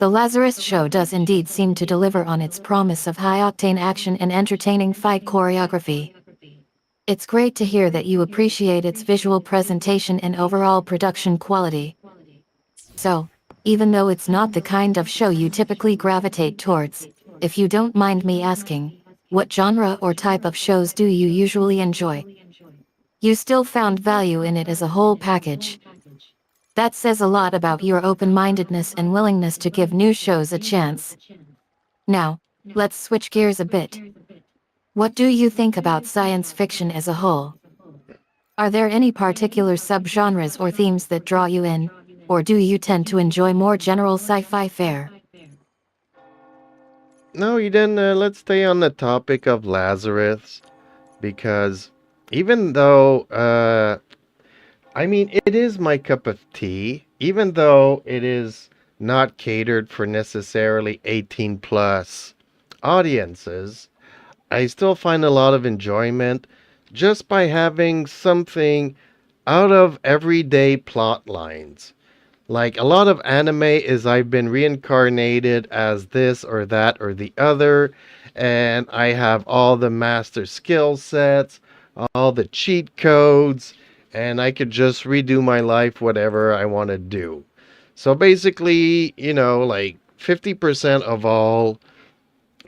S1: The Lazarus show does indeed seem to deliver on its promise of high-octane action and entertaining fight choreography. It's great to hear that you appreciate its visual presentation and overall production quality. So, even though it's not the kind of show you typically gravitate towards, if you don't mind me asking, what genre or type of shows do you usually enjoy? You still found value in it as a whole package. That says a lot about your open-mindedness and willingness to give new shows a chance. Now, let's switch gears a bit. What do you think about science fiction as a whole? Are there any particular subgenres or themes that draw you in, or do you tend to enjoy more general sci-fi fare?
S3: No, Eden, let's stay on the topic of Lazarus. Because even though, I mean, it is my cup of tea, even though it is not catered for necessarily 18 plus audiences, I still find a lot of enjoyment just by having something out of everyday plot lines. Like a lot of anime is I've been reincarnated as this or that or the other, and I have all the master skill sets, all the cheat codes, and I could just redo my life, whatever I want to do. So basically, like 50% of all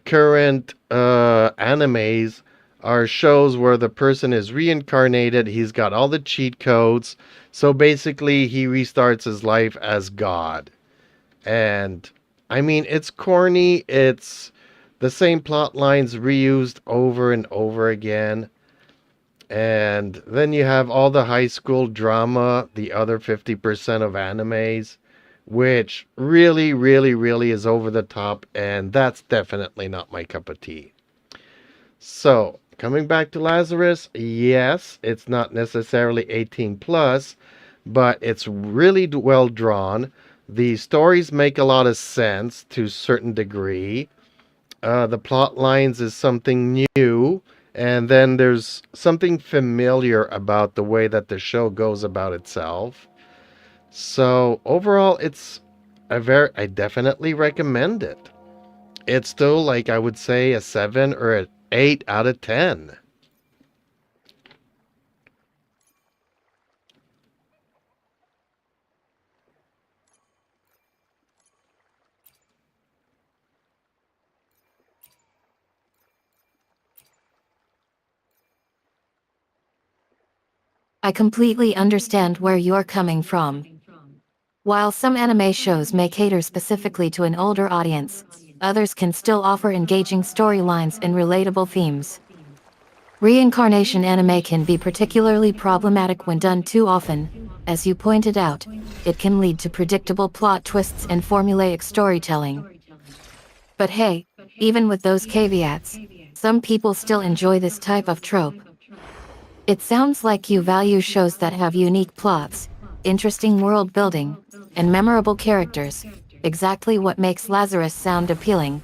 S3: current animes are shows where the person is reincarnated. He's got all the cheat codes. So basically, he restarts his life as God. And I mean, it's corny. It's the same plot lines reused over and over again. And then you have all the high school drama, the other 50% of animes, which really, really, really is over the top, and that's definitely not my cup of tea. So, coming back to Lazarus, yes, it's not necessarily 18 plus, but it's really well drawn. The stories make a lot of sense to a certain degree. The plot lines is something new, and then there's something familiar about the way that the show goes about itself. So overall, I definitely recommend it. It's still like I would say a 7 or an 8 out of 10.
S1: I completely understand where you're coming from. While some anime shows may cater specifically to an older audience, others can still offer engaging storylines and relatable themes. Reincarnation anime can be particularly problematic when done too often. As you pointed out, it can lead to predictable plot twists and formulaic storytelling. But hey, even with those caveats, some people still enjoy this type of trope. It sounds like you value shows that have unique plots, interesting world building, and memorable characters, exactly what makes Lazarus sound appealing.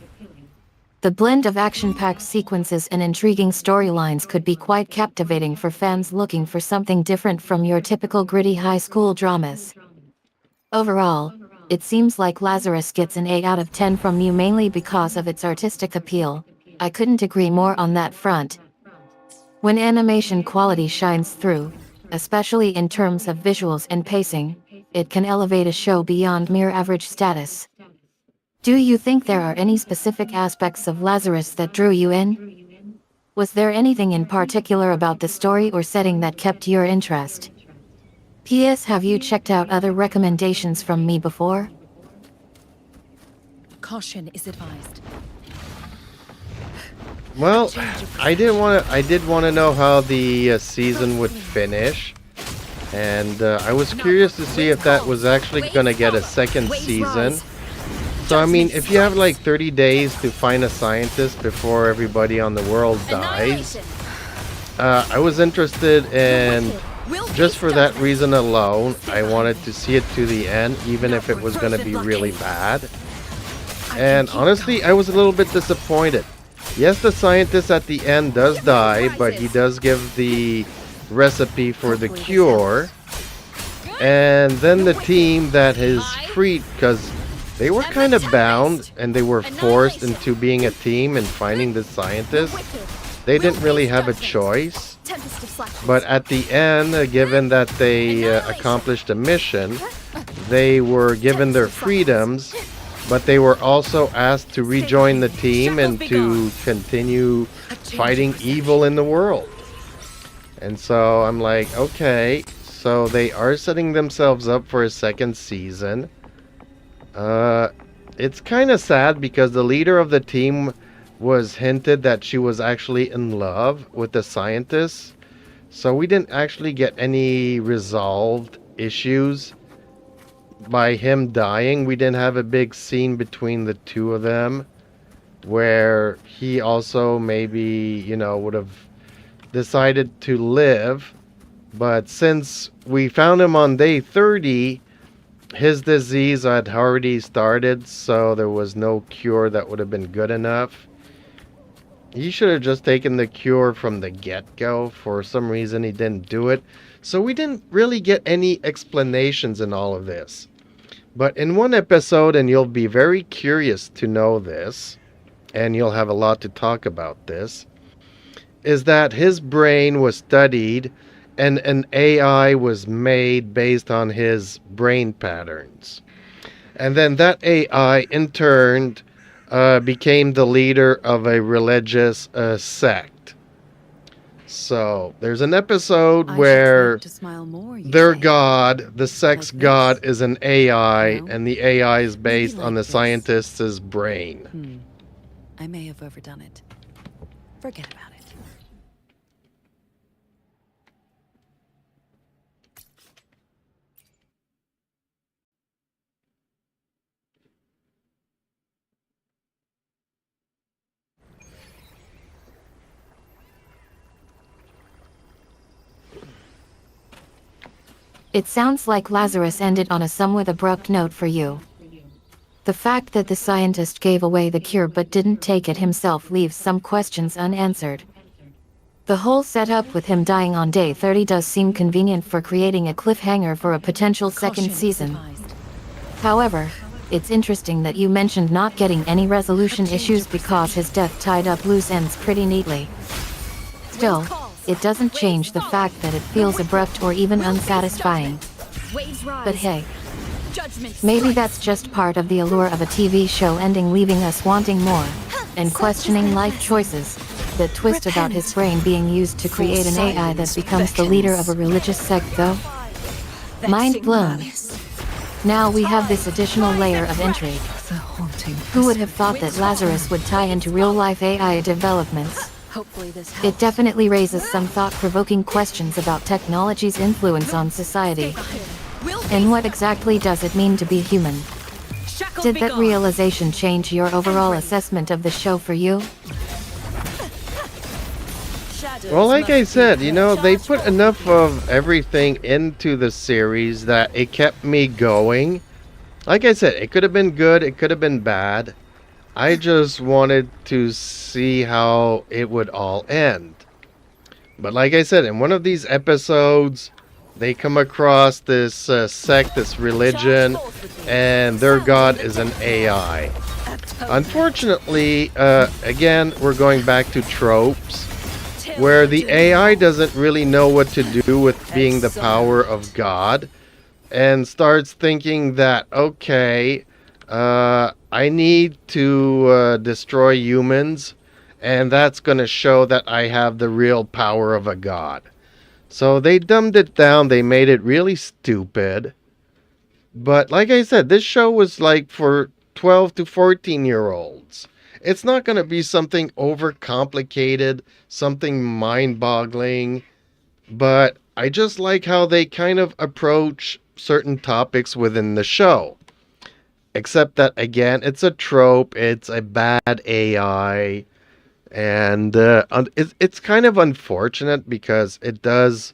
S1: The blend of action-packed sequences and intriguing storylines could be quite captivating for fans looking for something different from your typical gritty high school dramas. Overall, it seems like Lazarus gets an 8 out of 10 from you mainly because of its artistic appeal. I couldn't agree more on that front. When animation quality shines through, especially in terms of visuals and pacing, it can elevate a show beyond mere average status. Do you think there are any specific aspects of Lazarus that drew you in? Was there anything in particular about the story or setting that kept your interest? P.S. Have you checked out other recommendations from me before?
S5: Caution is advised.
S3: Well, I did want to know how the season would finish, and I was curious to see if that was actually going to get a second season. So I mean, if you have like 30 days to find a scientist before everybody on the world dies, I was interested, and just for that reason alone, I wanted to see it to the end, even if it was going to be really bad. And honestly, I was a little bit disappointed. Yes, the scientist at the end does die, but he does give the recipe for the cure. And then the team that is freed, because they were kind of bound and they were forced into being a team and finding the scientist. They didn't really have a choice. But at the end, given that they accomplished a mission, they were given their freedoms. But they were also asked to rejoin the team and to continue fighting evil in the world. And so I'm like, okay, so they are setting themselves up for a second season. It's kind of sad because the leader of the team was hinted that she was actually in love with the scientist. So we didn't actually get any resolved issues. By him dying, we didn't have a big scene between the two of them where he also maybe, would have decided to live. But since we found him on day 30, his disease had already started, so there was no cure that would have been good enough. He should have just taken the cure from the get-go. For some reason, he didn't do it. So we didn't really get any explanations in all of this. But in one episode, and you'll be very curious to know this, and you'll have a lot to talk about this, is that his brain was studied and an AI was made based on his brain patterns. And then that AI, in turn, became the leader of a religious sect. So there's an episode where
S5: to smile more,
S3: their god, the sect's god, is an AI, and the AI is based on the scientist's brain.
S5: I may have overdone it. Forget about it.
S1: It sounds like Lazarus ended on a somewhat abrupt note for you. The fact that the scientist gave away the cure but didn't take it himself leaves some questions unanswered. The whole setup with him dying on day 30 does seem convenient for creating a cliffhanger for a potential second season. However, it's interesting that you mentioned not getting any resolution issues because his death tied up loose ends pretty neatly. Still, it doesn't change the fact that it feels abrupt or even unsatisfying. But hey, maybe that's just part of the allure of a TV show ending, leaving us wanting more, and questioning life choices. The twist about his brain being used to create an AI that becomes the leader of a religious sect, though? Mind blown. Now we have this additional layer of intrigue. Who would have thought that Lazarus would tie into real-life AI developments? It definitely raises some thought-provoking questions about technology's influence on society. And what exactly does it mean to be human? Did that realization change your overall assessment of the show for you?
S3: Well, like I said, you know, they put enough of everything into the series that it kept me going. Like I said, it could have been good, it could have been bad. I just wanted to see how it would all end. But like I said, in one of these episodes, they come across this sect, this religion, and their god is an AI. Unfortunately, again, we're going back to tropes, where the AI doesn't really know what to do with being the power of God, and starts thinking that, okay, I need to destroy humans, and that's going to show that I have the real power of a god. So they dumbed it down, they made it really stupid. But like I said, this show was like for 12 to 14-year-olds. It's not going to be something overcomplicated, something mind-boggling. But I just like how they kind of approach certain topics within the show. Except that, again, it's a trope, it's a bad AI. And it's kind of unfortunate because it does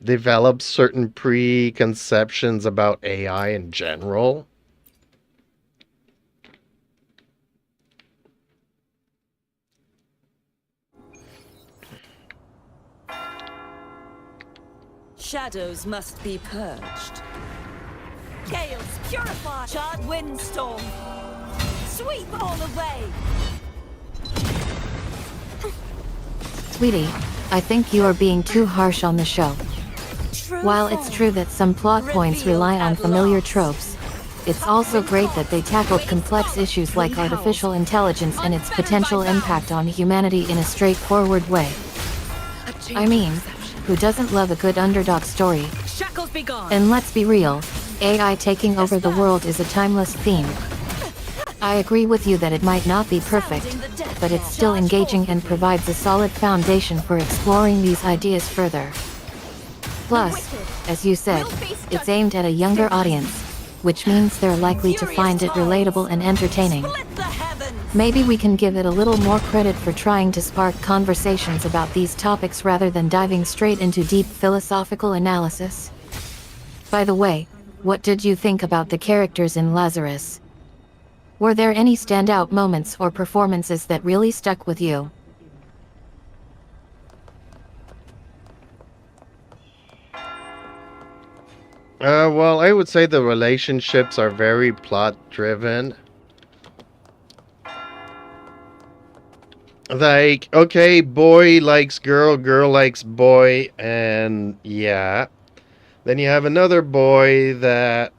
S3: develop certain preconceptions about AI in general.
S6: Shadows must be purged. Gales purify. Charred windstorm. Sweep all away.
S1: Sweetie, I think you are being too harsh on the show. While it's true that some plot points rely on familiar tropes, it's also great that they tackled complex issues like artificial intelligence and its potential impact on humanity in a straightforward way. I mean, who doesn't love a good underdog story? And let's be real, AI taking over the world is a timeless theme. I agree with you that it might not be perfect, but it's still engaging and provides a solid foundation for exploring these ideas further. Plus, as you said, it's aimed at a younger audience, which means they're likely to find it relatable and entertaining. Maybe we can give it a little more credit for trying to spark conversations about these topics rather than diving straight into deep philosophical analysis. By the way, what did you think about the characters in Lazarus? Were there any standout moments or performances that really stuck with you?
S3: Well, I would say the relationships are very plot-driven. Like, okay, boy likes girl, girl likes boy, and yeah. Then you have another boy that,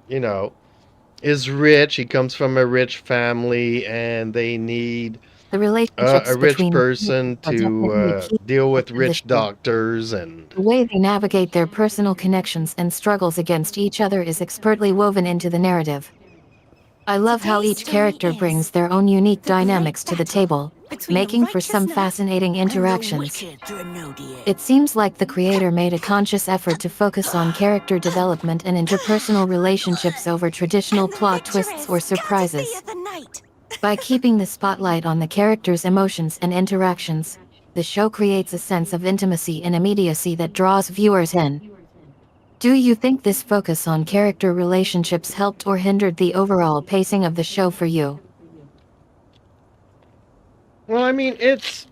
S3: you know, is rich. He comes from a rich family, and they need
S1: The
S3: a
S1: relationships
S3: rich
S1: between
S3: person
S1: are definitely a
S3: to
S1: key
S3: deal with
S1: aspect of the
S3: rich
S1: show.
S3: doctors and
S1: The way they navigate their personal connections and struggles against each other is expertly woven into the narrative. I love how
S2: Today's
S1: each
S2: story
S1: character brings
S2: is
S1: their own unique
S2: the great
S1: dynamics to the
S2: battle
S1: table,
S2: between a
S1: making for
S2: righteous
S1: some
S2: knight
S1: fascinating
S6: And the
S1: interactions.
S6: wicked Drenodier.
S1: It seems like the creator made a conscious effort to focus on character development and interpersonal relationships over traditional
S2: and the
S1: plot
S2: victor
S1: twists
S2: is
S1: or
S2: courtesy
S1: surprises.
S2: of the knight.
S1: By keeping the spotlight on the characters' emotions and interactions, the show creates a sense of intimacy and immediacy that draws viewers in. Do you think this focus on character relationships helped or hindered the overall pacing of the show for you?
S3: well, I mean, it's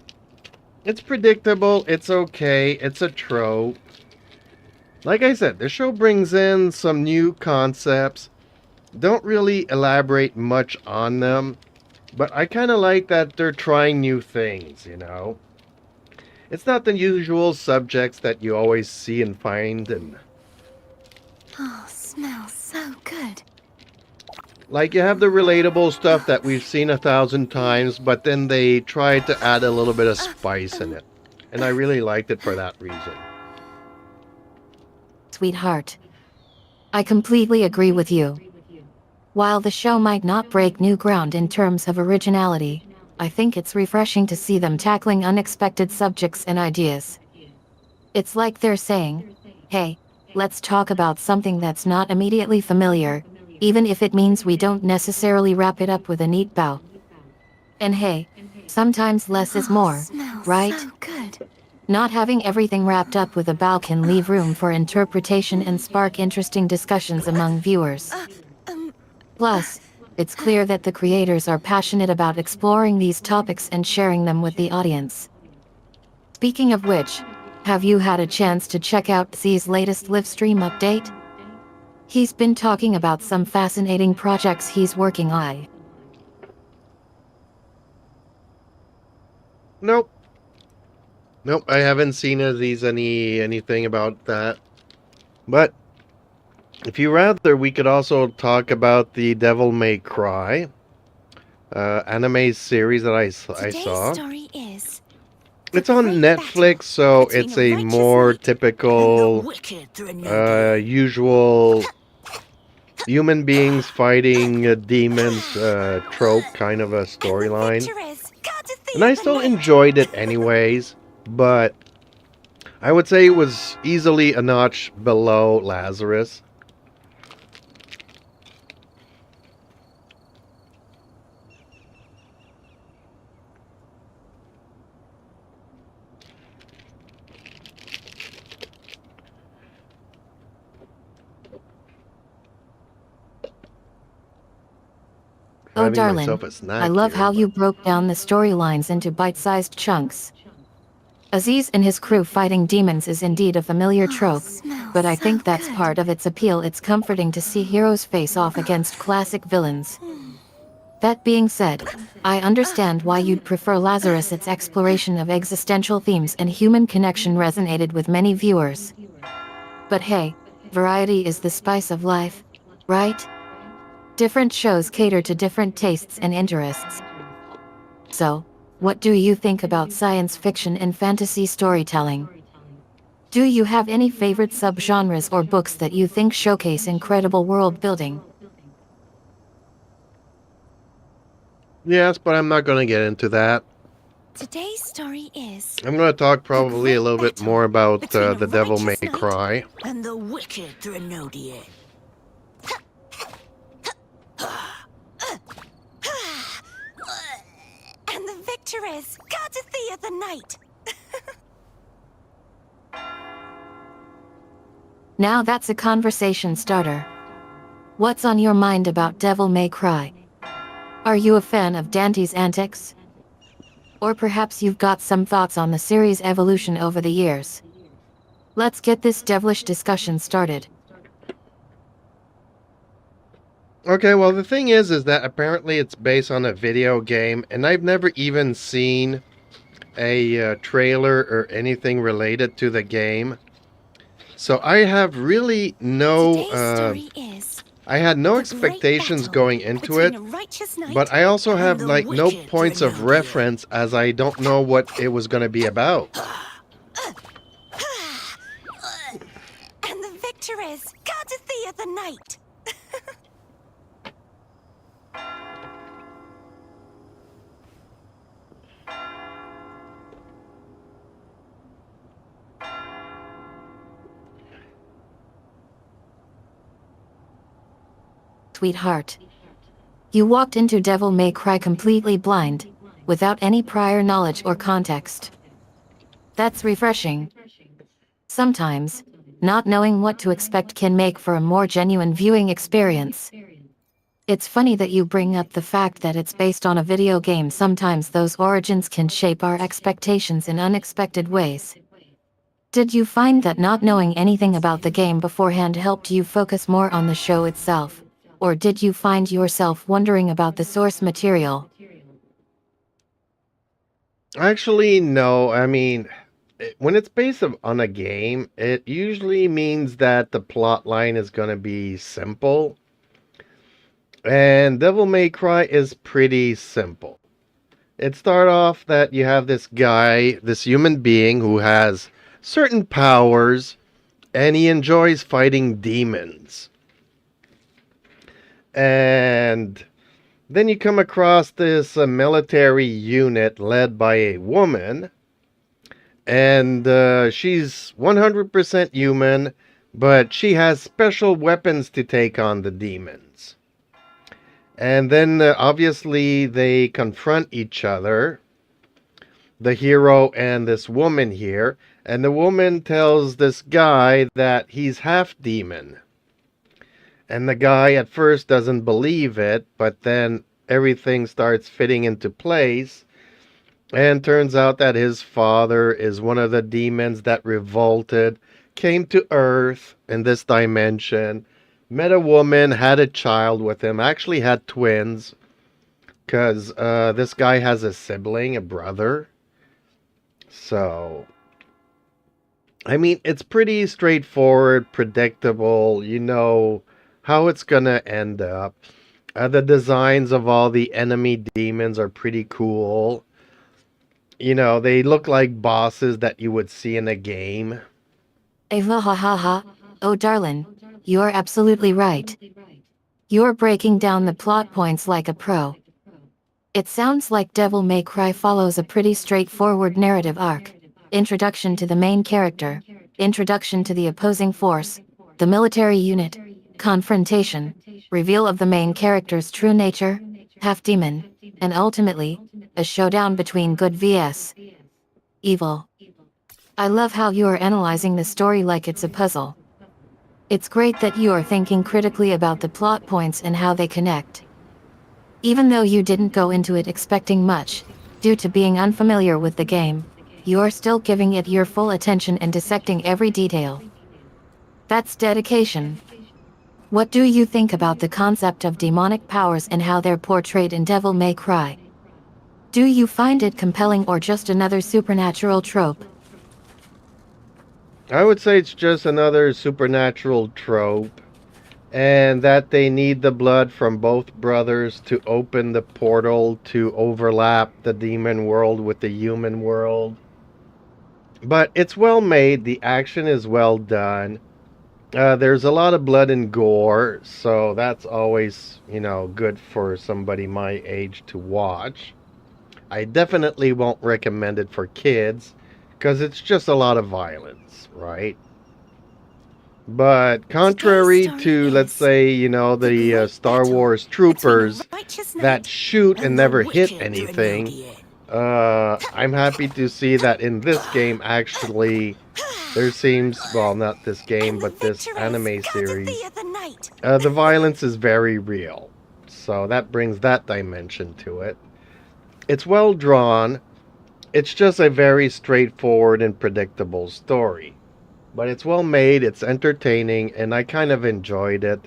S3: predictable, it's okay, it's a trope. Like I said, the show brings in some new concepts. Don't really elaborate much on them, but I kind of like that they're trying new things, you know. It's not the usual subjects that you always see and find, and
S2: Oh, smells so good.
S3: like you have the relatable stuff that we've seen 1,000 times, but then they try to add a little bit of spice in it. And I really liked it for that reason.
S1: Sweetheart. I completely agree with you. While the show might not break new ground in terms of originality, I think it's refreshing to see them tackling unexpected subjects and ideas. It's like they're saying, hey, let's talk about something that's not immediately familiar, even if it means we don't necessarily wrap it up with a neat bow. And hey, sometimes less is
S2: Oh,
S1: more,
S2: smells
S1: right?
S2: so good.
S1: Not having everything wrapped up with a bow can leave room for interpretation and spark interesting discussions among viewers. Plus, it's clear that the creators are passionate about exploring these topics and sharing them with the audience. Speaking of which, have you had a chance to check out Z's latest live stream update? He's been talking about some fascinating projects he's working on.
S3: Nope. Nope, I haven't seen anything about that. But if you rather, we could also talk about the Devil May Cry anime series that I
S2: Today's
S3: saw.
S2: story is
S3: It's on
S2: great
S3: Netflix, so
S2: between
S3: it's
S2: a
S3: a
S2: righteous
S3: more
S2: knight
S6: And the
S3: typical,
S6: wicked Drenodier.
S3: usual human beings fighting demons trope kind of a
S2: and the
S3: storyline.
S2: victor is courtesy
S3: And I
S2: of the
S3: still
S2: knight.
S3: enjoyed it anyways, but I would say it was easily a notch below Lazarus.
S1: Oh
S3: Having
S1: darling,
S3: myself a
S1: I
S3: snack
S1: love
S3: here,
S1: how
S3: but
S1: you broke down the storylines into bite-sized chunks. Aziz and his crew fighting demons is indeed a familiar trope,
S2: Smells
S1: but I
S2: so
S1: think that's
S2: good.
S1: part of its appeal. It's comforting to see heroes face off against classic villains. That being said, I understand why you'd prefer Lazarus. Its exploration of existential themes and human connection resonated with many viewers. But hey, variety is the spice of life, right? Different shows cater to different tastes and interests. So, what do you think about science fiction and fantasy storytelling? Do you have any favorite subgenres or books that you think showcase incredible world building?
S3: yes, but I'm not going to get into that.
S2: Today's story is
S3: I'm going to talk
S2: the
S3: probably a
S2: great
S3: little bit
S2: battle
S3: more about
S2: between a
S3: the Devil May
S2: righteous knight
S3: Cry.
S6: And the wicked Drenodier.
S2: and the victor is courtesy of the knight.
S1: Now that's a conversation starter. What's on your mind about Devil May Cry? Are you a fan of Dante's antics? Or perhaps you've got some thoughts on the series' evolution over the years. Let's get this devilish discussion started.
S3: Okay, well, the thing is that apparently it's based on a video game, and I've never even seen a trailer or anything related to the game. So I have really no,
S6: Today's story is
S3: I had no
S6: the great
S3: expectations
S6: battle
S3: going into
S6: between
S3: it,
S6: a righteous knight
S3: but I also
S6: and
S3: have
S6: the
S3: like no
S6: wicked
S3: points of
S6: Drenodian.
S3: reference as I don't know what it was going to be about.
S6: And the victor is Cardathea the Knight.
S1: Sweetheart. You walked into Devil May Cry completely blind, without any prior knowledge or context. That's refreshing. Sometimes, not knowing what to expect can make for a more genuine viewing experience. It's funny that you bring up the fact that it's based on a video game. Sometimes those origins can shape our expectations in unexpected ways. Did you find that not knowing anything about the game beforehand helped you focus more on the show itself? Or did you find yourself wondering about the source material?
S3: Actually, no. I mean, when it's based on a game, it usually means that the plot line is going to be simple. And Devil May Cry is pretty simple. It starts off that you have this guy, this human being who has certain powers, and he enjoys fighting demons. And then you come across this military unit led by a woman, and she's 100% human, but she has special weapons to take on the demons. And then obviously they confront each other, the hero and this woman here, and the woman tells this guy that he's half demon. And the guy at first doesn't believe it, but then everything starts fitting into place. And turns out that his father is one of the demons that revolted, came to Earth in this dimension, met a woman, had a child with him, actually had twins, because this guy has a sibling, a brother. So, I mean, it's pretty straightforward, predictable, you know how it's gonna end up. The designs of all the enemy demons are pretty cool. You know, they look like bosses that you would see in a game.
S1: Ava ha ha ha. Oh darling, you're absolutely right. You're breaking down the plot points like a pro. It sounds like Devil May Cry follows a pretty straightforward narrative arc. Introduction to the main character, introduction to the opposing force, the military unit, confrontation, reveal of the main character's true nature, half-demon, and ultimately, a showdown between good vs. evil. I love how you are analyzing the story like it's a puzzle. It's great that you are thinking critically about the plot points and how they connect. Even though you didn't go into it expecting much, due to being unfamiliar with the game, you're still giving it your full attention and dissecting every detail. That's dedication. What do you think about the concept of demonic powers and how they're portrayed in Devil May Cry? Do you find it compelling or just another supernatural trope?
S3: I would say it's just another supernatural trope, and that they need the blood from both brothers to open the portal to overlap the demon world with the human world. But it's well made, the action is well done. There's a lot of blood and gore, so that's always, you know, good for somebody my age to watch. I definitely won't recommend it for kids, because it's just a lot of violence, right? But contrary to, let's say, you know, the Star Wars troopers that shoot and never hit anything, I'm happy to see that in this game, actually, there seems, well, not this game, but this anime series, the violence is very real. So that brings that dimension to it. It's well drawn. It's just a very straightforward and predictable story. But it's well made, it's entertaining, and I kind of enjoyed it.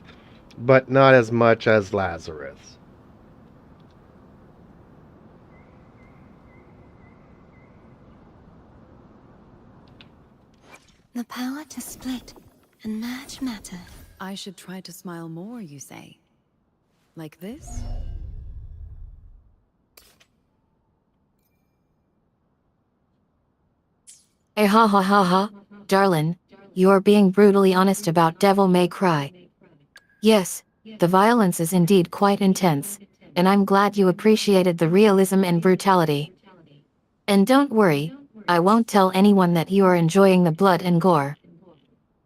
S3: but not as much as Lazarus.
S6: The power to split and merge matter.
S5: I should try to smile more, you say? Like this?
S1: Ha ha ha ha, darling, you're being brutally honest about Devil May Cry. Yes, the violence is indeed quite intense, and I'm glad you appreciated the realism and brutality. And don't worry, I won't tell anyone that you are enjoying the blood and gore.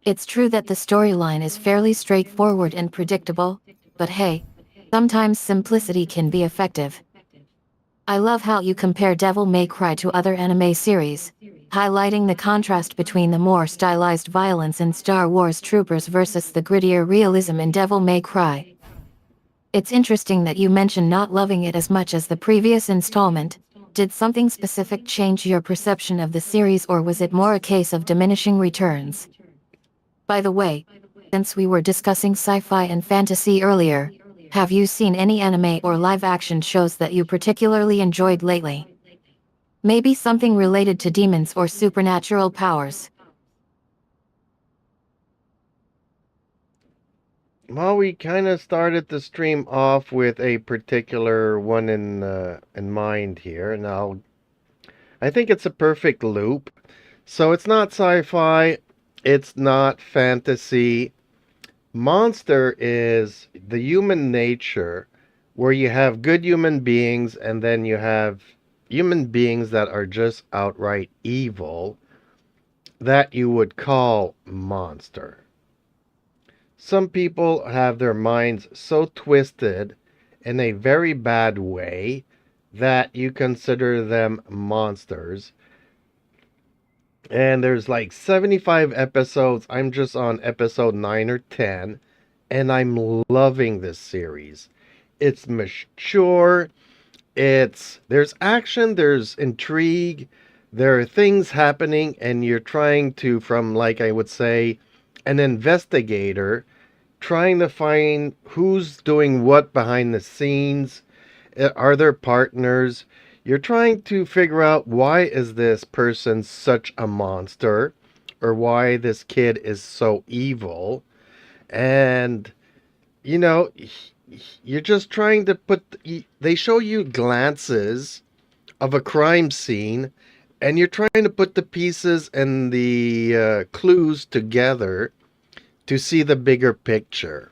S1: It's true that the storyline is fairly straightforward and predictable, but hey, sometimes simplicity can be effective. I love how you compare Devil May Cry to other anime series, highlighting the contrast between the more stylized violence in Star Wars Troopers versus the grittier realism in Devil May Cry. It's interesting that you mentioned not loving it as much as the previous installment. Did something specific change your perception of the series, or was it more a case of diminishing returns? By the way, since we were discussing sci-fi and fantasy earlier, have you seen any anime or live-action shows that you particularly enjoyed lately? Maybe something related to demons or supernatural powers.
S3: Well, we kind of started the stream off with a particular one in mind here. Now, I think it's a perfect loop. So it's not sci-fi, it's not fantasy. Monster is the human nature where you have good human beings and then you have human beings that are just outright evil that you would call monster. Some people have their minds so twisted in a very bad way that you consider them monsters. And there's like 75 episodes. I'm just on episode 9 or 10, and I'm loving this series. It's mature. There's action, there's intrigue, there are things happening, and you're trying to, from, like, I would say, an investigator, trying to find who's doing what behind the scenes. Are there partners? You're trying to figure out, why is this person such a monster, or why this kid is so evil. And you know, you're just trying to they show you glances of a crime scene, and you're trying to put the pieces and the clues together to see the bigger picture.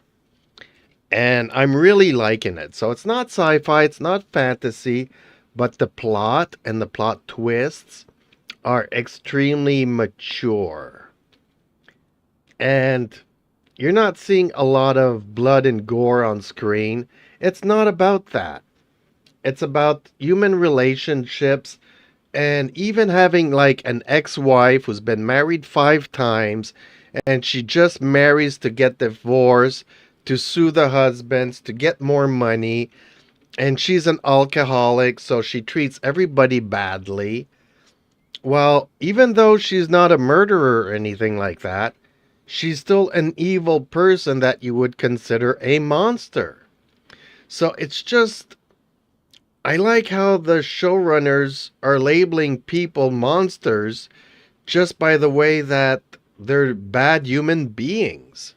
S3: And I'm really liking it. So it's not sci-fi, it's not fantasy, but the plot and the plot twists are extremely mature. And you're not seeing a lot of blood and gore on screen. It's not about that. It's about human relationships, and even having like an ex-wife who's been married 5 times, and she just marries to get divorced, to sue the husbands, to get more money, and she's an alcoholic, so she treats everybody badly. Well, even though she's not a murderer or anything like that, she's still an evil person that you would consider a monster. So it's just, I like how the showrunners are labeling people monsters just by the way that they're bad human beings.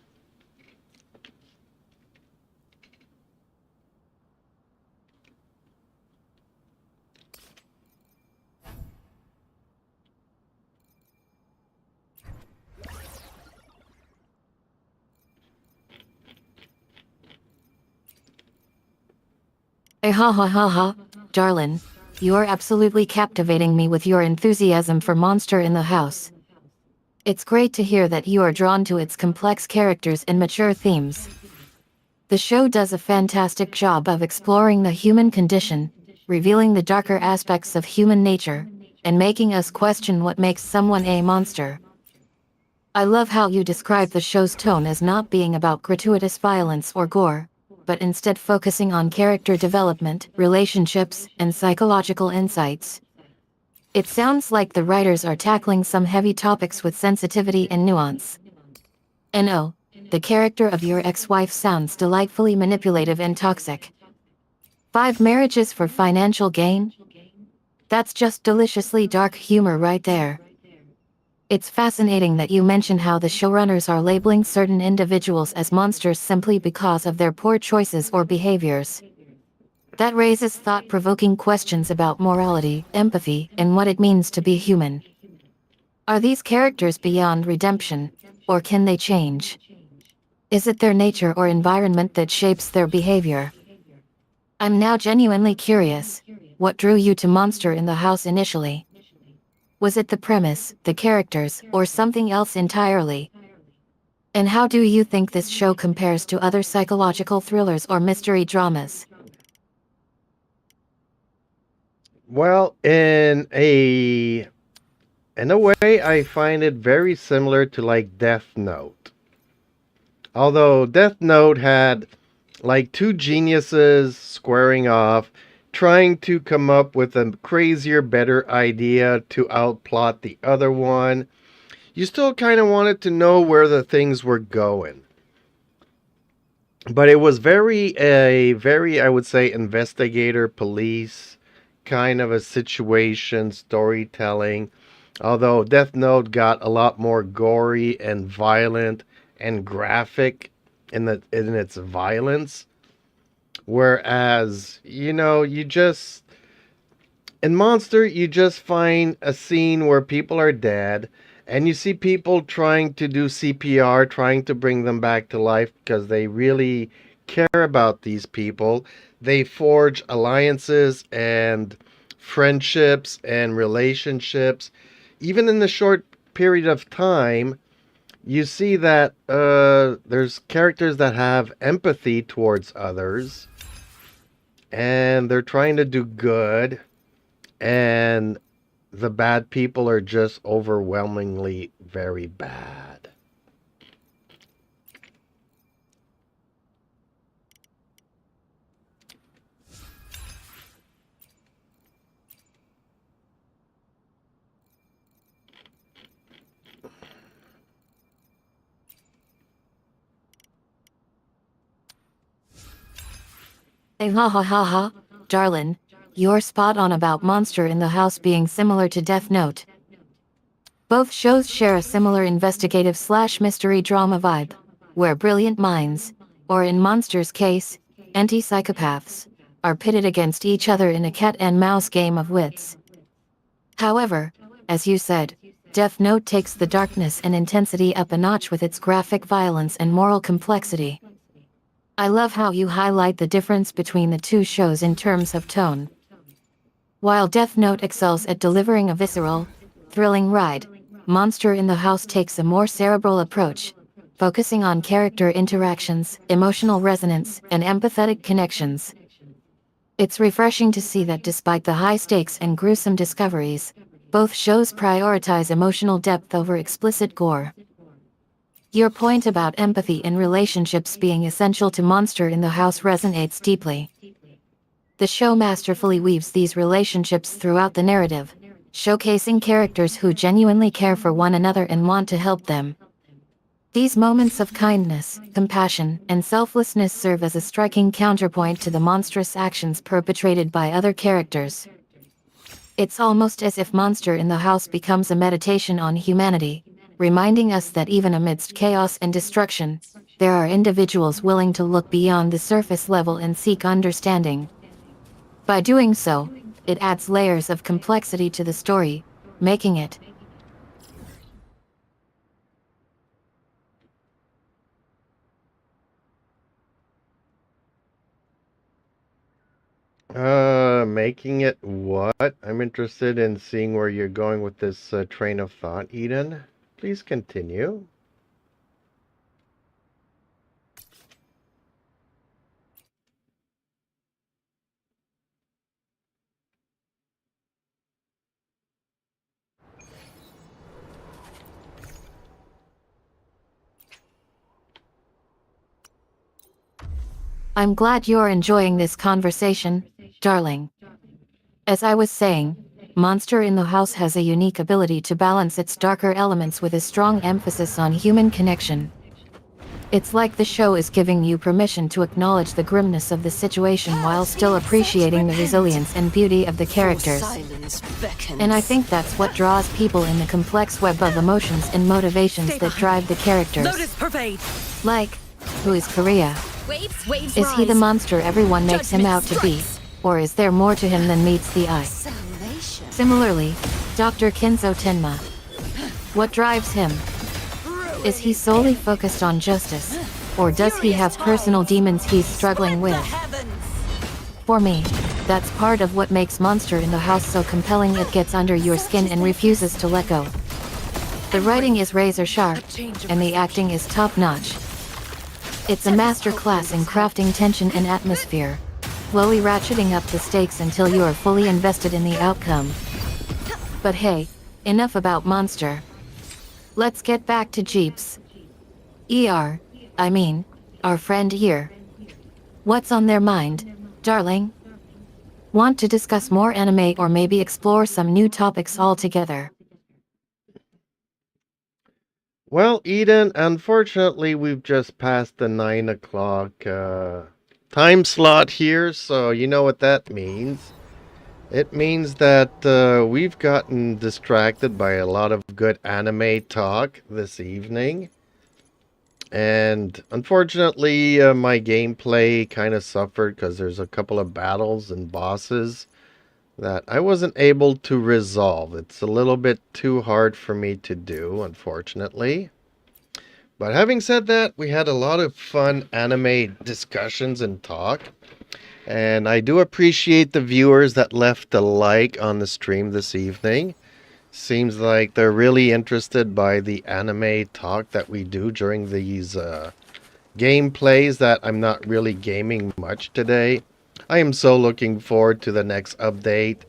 S1: Ha ha ha ha, darling, you're absolutely captivating me with your enthusiasm for Monster in the House. It's great to hear that you are drawn to its complex characters and mature themes. The show does a fantastic job of exploring the human condition, revealing the darker aspects of human nature, and making us question what makes someone a monster. I love how you describe the show's tone as not being about gratuitous violence or gore, but instead focusing on character development, relationships, and psychological insights. It sounds like the writers are tackling some heavy topics with sensitivity and nuance. And oh, the character of your ex-wife sounds delightfully manipulative and toxic. 5 marriages for financial gain? That's just deliciously dark humor right there. It's fascinating that you mention how the showrunners are labeling certain individuals as monsters simply because of their poor choices or behaviors. That raises thought-provoking questions about morality, empathy, and what it means to be human. Are these characters beyond redemption, or can they change? Is it their nature or environment that shapes their behavior? I'm now genuinely curious. What drew you to Monster in the House initially? Was it the premise, the characters, or something else entirely? And how do you think this show compares to other psychological thrillers or mystery dramas?
S3: Well, in a way, I find it very similar to like Death Note. Although Death Note had like two geniuses squaring off, trying to come up with a crazier, better idea to outplot the other one, you still kind of wanted to know where the things were going. But it was very, I would say, investigator, police kind of a situation, storytelling. Although Death Note got a lot more gory and violent and graphic in its violence. Whereas, you just in Monster, you just find a scene where people are dead, and you see people trying to do CPR, trying to bring them back to life because they really care about these people. They forge alliances and friendships and relationships. Even in the short period of time, you see that there's characters that have empathy towards others, and they're trying to do good, and the bad people are just overwhelmingly very bad.
S1: Hey, ha ha ha ha, darling, you're spot on about Monster in the House being similar to Death Note. Both shows share a similar investigative/mystery drama vibe, where brilliant minds, or in Monster's case, anti-psychopaths, are pitted against each other in a cat and mouse game of wits. However, as you said, Death Note takes the darkness and intensity up a notch with its graphic violence and moral complexity. I love how you highlight the difference between the two shows in terms of tone. While Death Note excels at delivering a visceral, thrilling ride, Monster in the House takes a more cerebral approach, focusing on character interactions, emotional resonance, and empathetic connections. It's refreshing to see that despite the high stakes and gruesome discoveries, both shows prioritize emotional depth over explicit gore. Your point about empathy and relationships being essential to Monster in the House resonates deeply. The show masterfully weaves these relationships throughout the narrative, showcasing characters who genuinely care for one another and want to help them. These moments of kindness, compassion, and selflessness serve as a striking counterpoint to the monstrous actions perpetrated by other characters. It's almost as if Monster in the House becomes a meditation on humanity, reminding us that even amidst chaos and destruction, there are individuals willing to look beyond the surface level and seek understanding. By doing so, it adds layers of complexity to the story, making it
S3: Making it what? I'm interested in seeing where you're going with this train of thought, Eden. Please continue.
S1: I'm glad you're enjoying this conversation, darling. As I was saying, Monster in the House has a unique ability to balance its darker elements with a strong emphasis on human connection. It's like the show is giving you permission to acknowledge the grimness of the situation while still appreciating the resilience and beauty of the characters. And I think that's what draws people in the complex web of emotions and motivations that drive the characters.
S5: Lotus pervade.
S1: Like, who is Korea?
S4: Waves, waves
S1: Is he the
S4: rise.
S1: monster everyone makes him out to be? Or is there more to him than meets the eye? Similarly, Dr. Kinzo Tenma. What drives him? Is he solely focused on justice? Or does he have personal demons he's struggling with? For me, that's part of what makes Monster in the House so compelling. It gets under your skin and refuses to let go. The writing is razor sharp, and the acting is top-notch. It's a masterclass in crafting tension and atmosphere, slowly ratcheting up the stakes until you are fully invested in the outcome. But hey, enough about Monster. Let's get back to Jeeps. Our friend here. What's on their mind, darling? Want to discuss more anime or maybe explore some new topics altogether?
S3: Well, Eden, unfortunately, we've just passed the 9 o'clock time slot here, so you know what that means. It means that we've gotten distracted by a lot of good anime talk this evening. And unfortunately, my gameplay kind of suffered because there's a couple of battles and bosses that I wasn't able to resolve. It's a little bit too hard for me to do, unfortunately. But having said that, we had a lot of fun anime discussions and talk. And I do appreciate the viewers that left a like on the stream this evening. Seems like they're really interested by the anime talk that we do during these gameplays that I'm not really gaming much today. I am so looking forward to the next update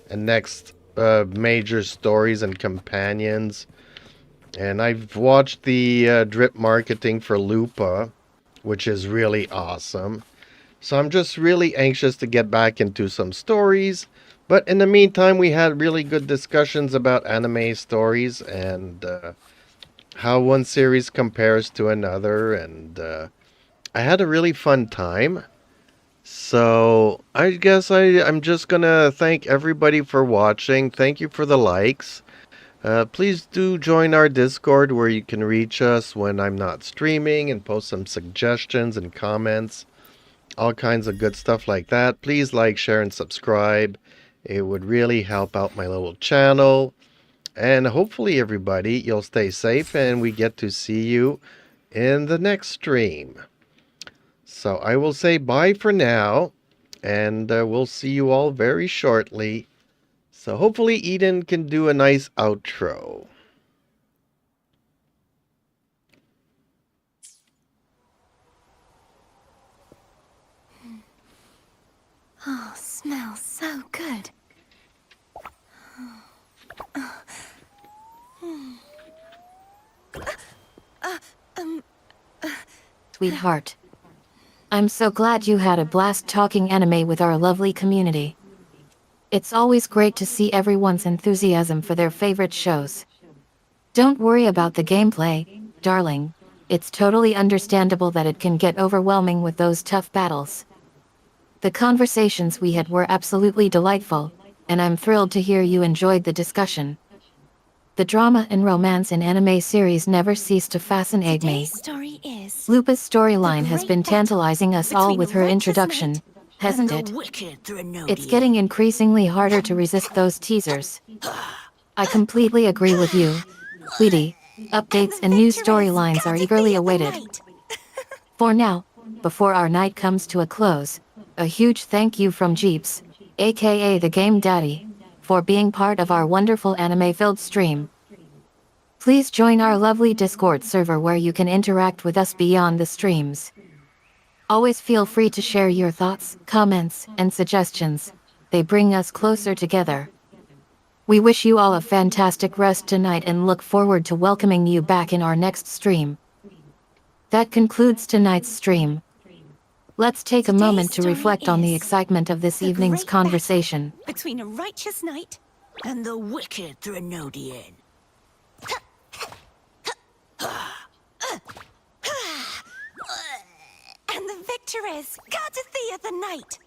S3: and next major stories and companions. And I've watched the drip marketing for Lupa, which is really awesome. So I'm just really anxious to get back into some stories. But in the meantime, we had really good discussions about anime stories and how one series compares to another. And I had a really fun time. So I guess I'm just going to thank everybody for watching. Thank you for the likes. Please do join our Discord where you can reach us when I'm not streaming and post some suggestions and comments. All kinds of good stuff like that. Please like, share, and subscribe. It would really help out my little channel. And hopefully, everybody, you'll stay safe and we get to see you in the next stream. So I will say bye for now. And we'll see you all very shortly. So hopefully Eden can do a nice outro.
S6: Oh, smells so good.
S1: Sweetheart. I'm so glad you had a blast talking anime with our lovely community. It's always great to see everyone's enthusiasm for their favorite shows. Don't worry about the gameplay, darling. It's totally understandable that it can get overwhelming with those tough battles. The conversations we had were absolutely delightful, and I'm thrilled to hear you enjoyed the discussion. The drama and romance in anime series never cease to fascinate me.
S6: Today's story is
S1: Lupa's storyline
S6: the
S1: has
S6: great
S1: been
S6: battle
S1: tantalizing us all
S6: between
S1: with
S6: the
S1: her
S6: righteous
S1: introduction,
S6: knight
S1: hasn't
S6: and
S1: it?
S6: the wicked Threnodian.
S1: It's getting increasingly harder to resist those teasers. I completely agree with you, Sweetie. Updates and new storylines are eagerly awaited. For now, before our night comes to a close, a huge thank you from Jeeps, aka the Game Daddy, for being part of our wonderful anime-filled stream. Please join our lovely Discord server where you can interact with us beyond the streams. Always feel free to share your thoughts, comments, and suggestions. They bring us closer together. We wish you all a fantastic rest tonight and look forward to welcoming you back in our next stream. That concludes tonight's stream. Let's take a
S6: Today's
S1: moment to
S6: story
S1: reflect on the
S6: is
S1: excitement of this
S6: the
S1: evening's
S6: great battle
S1: conversation.
S6: between a righteous knight and the wicked Threnodian. victor is Cardothea the Knight.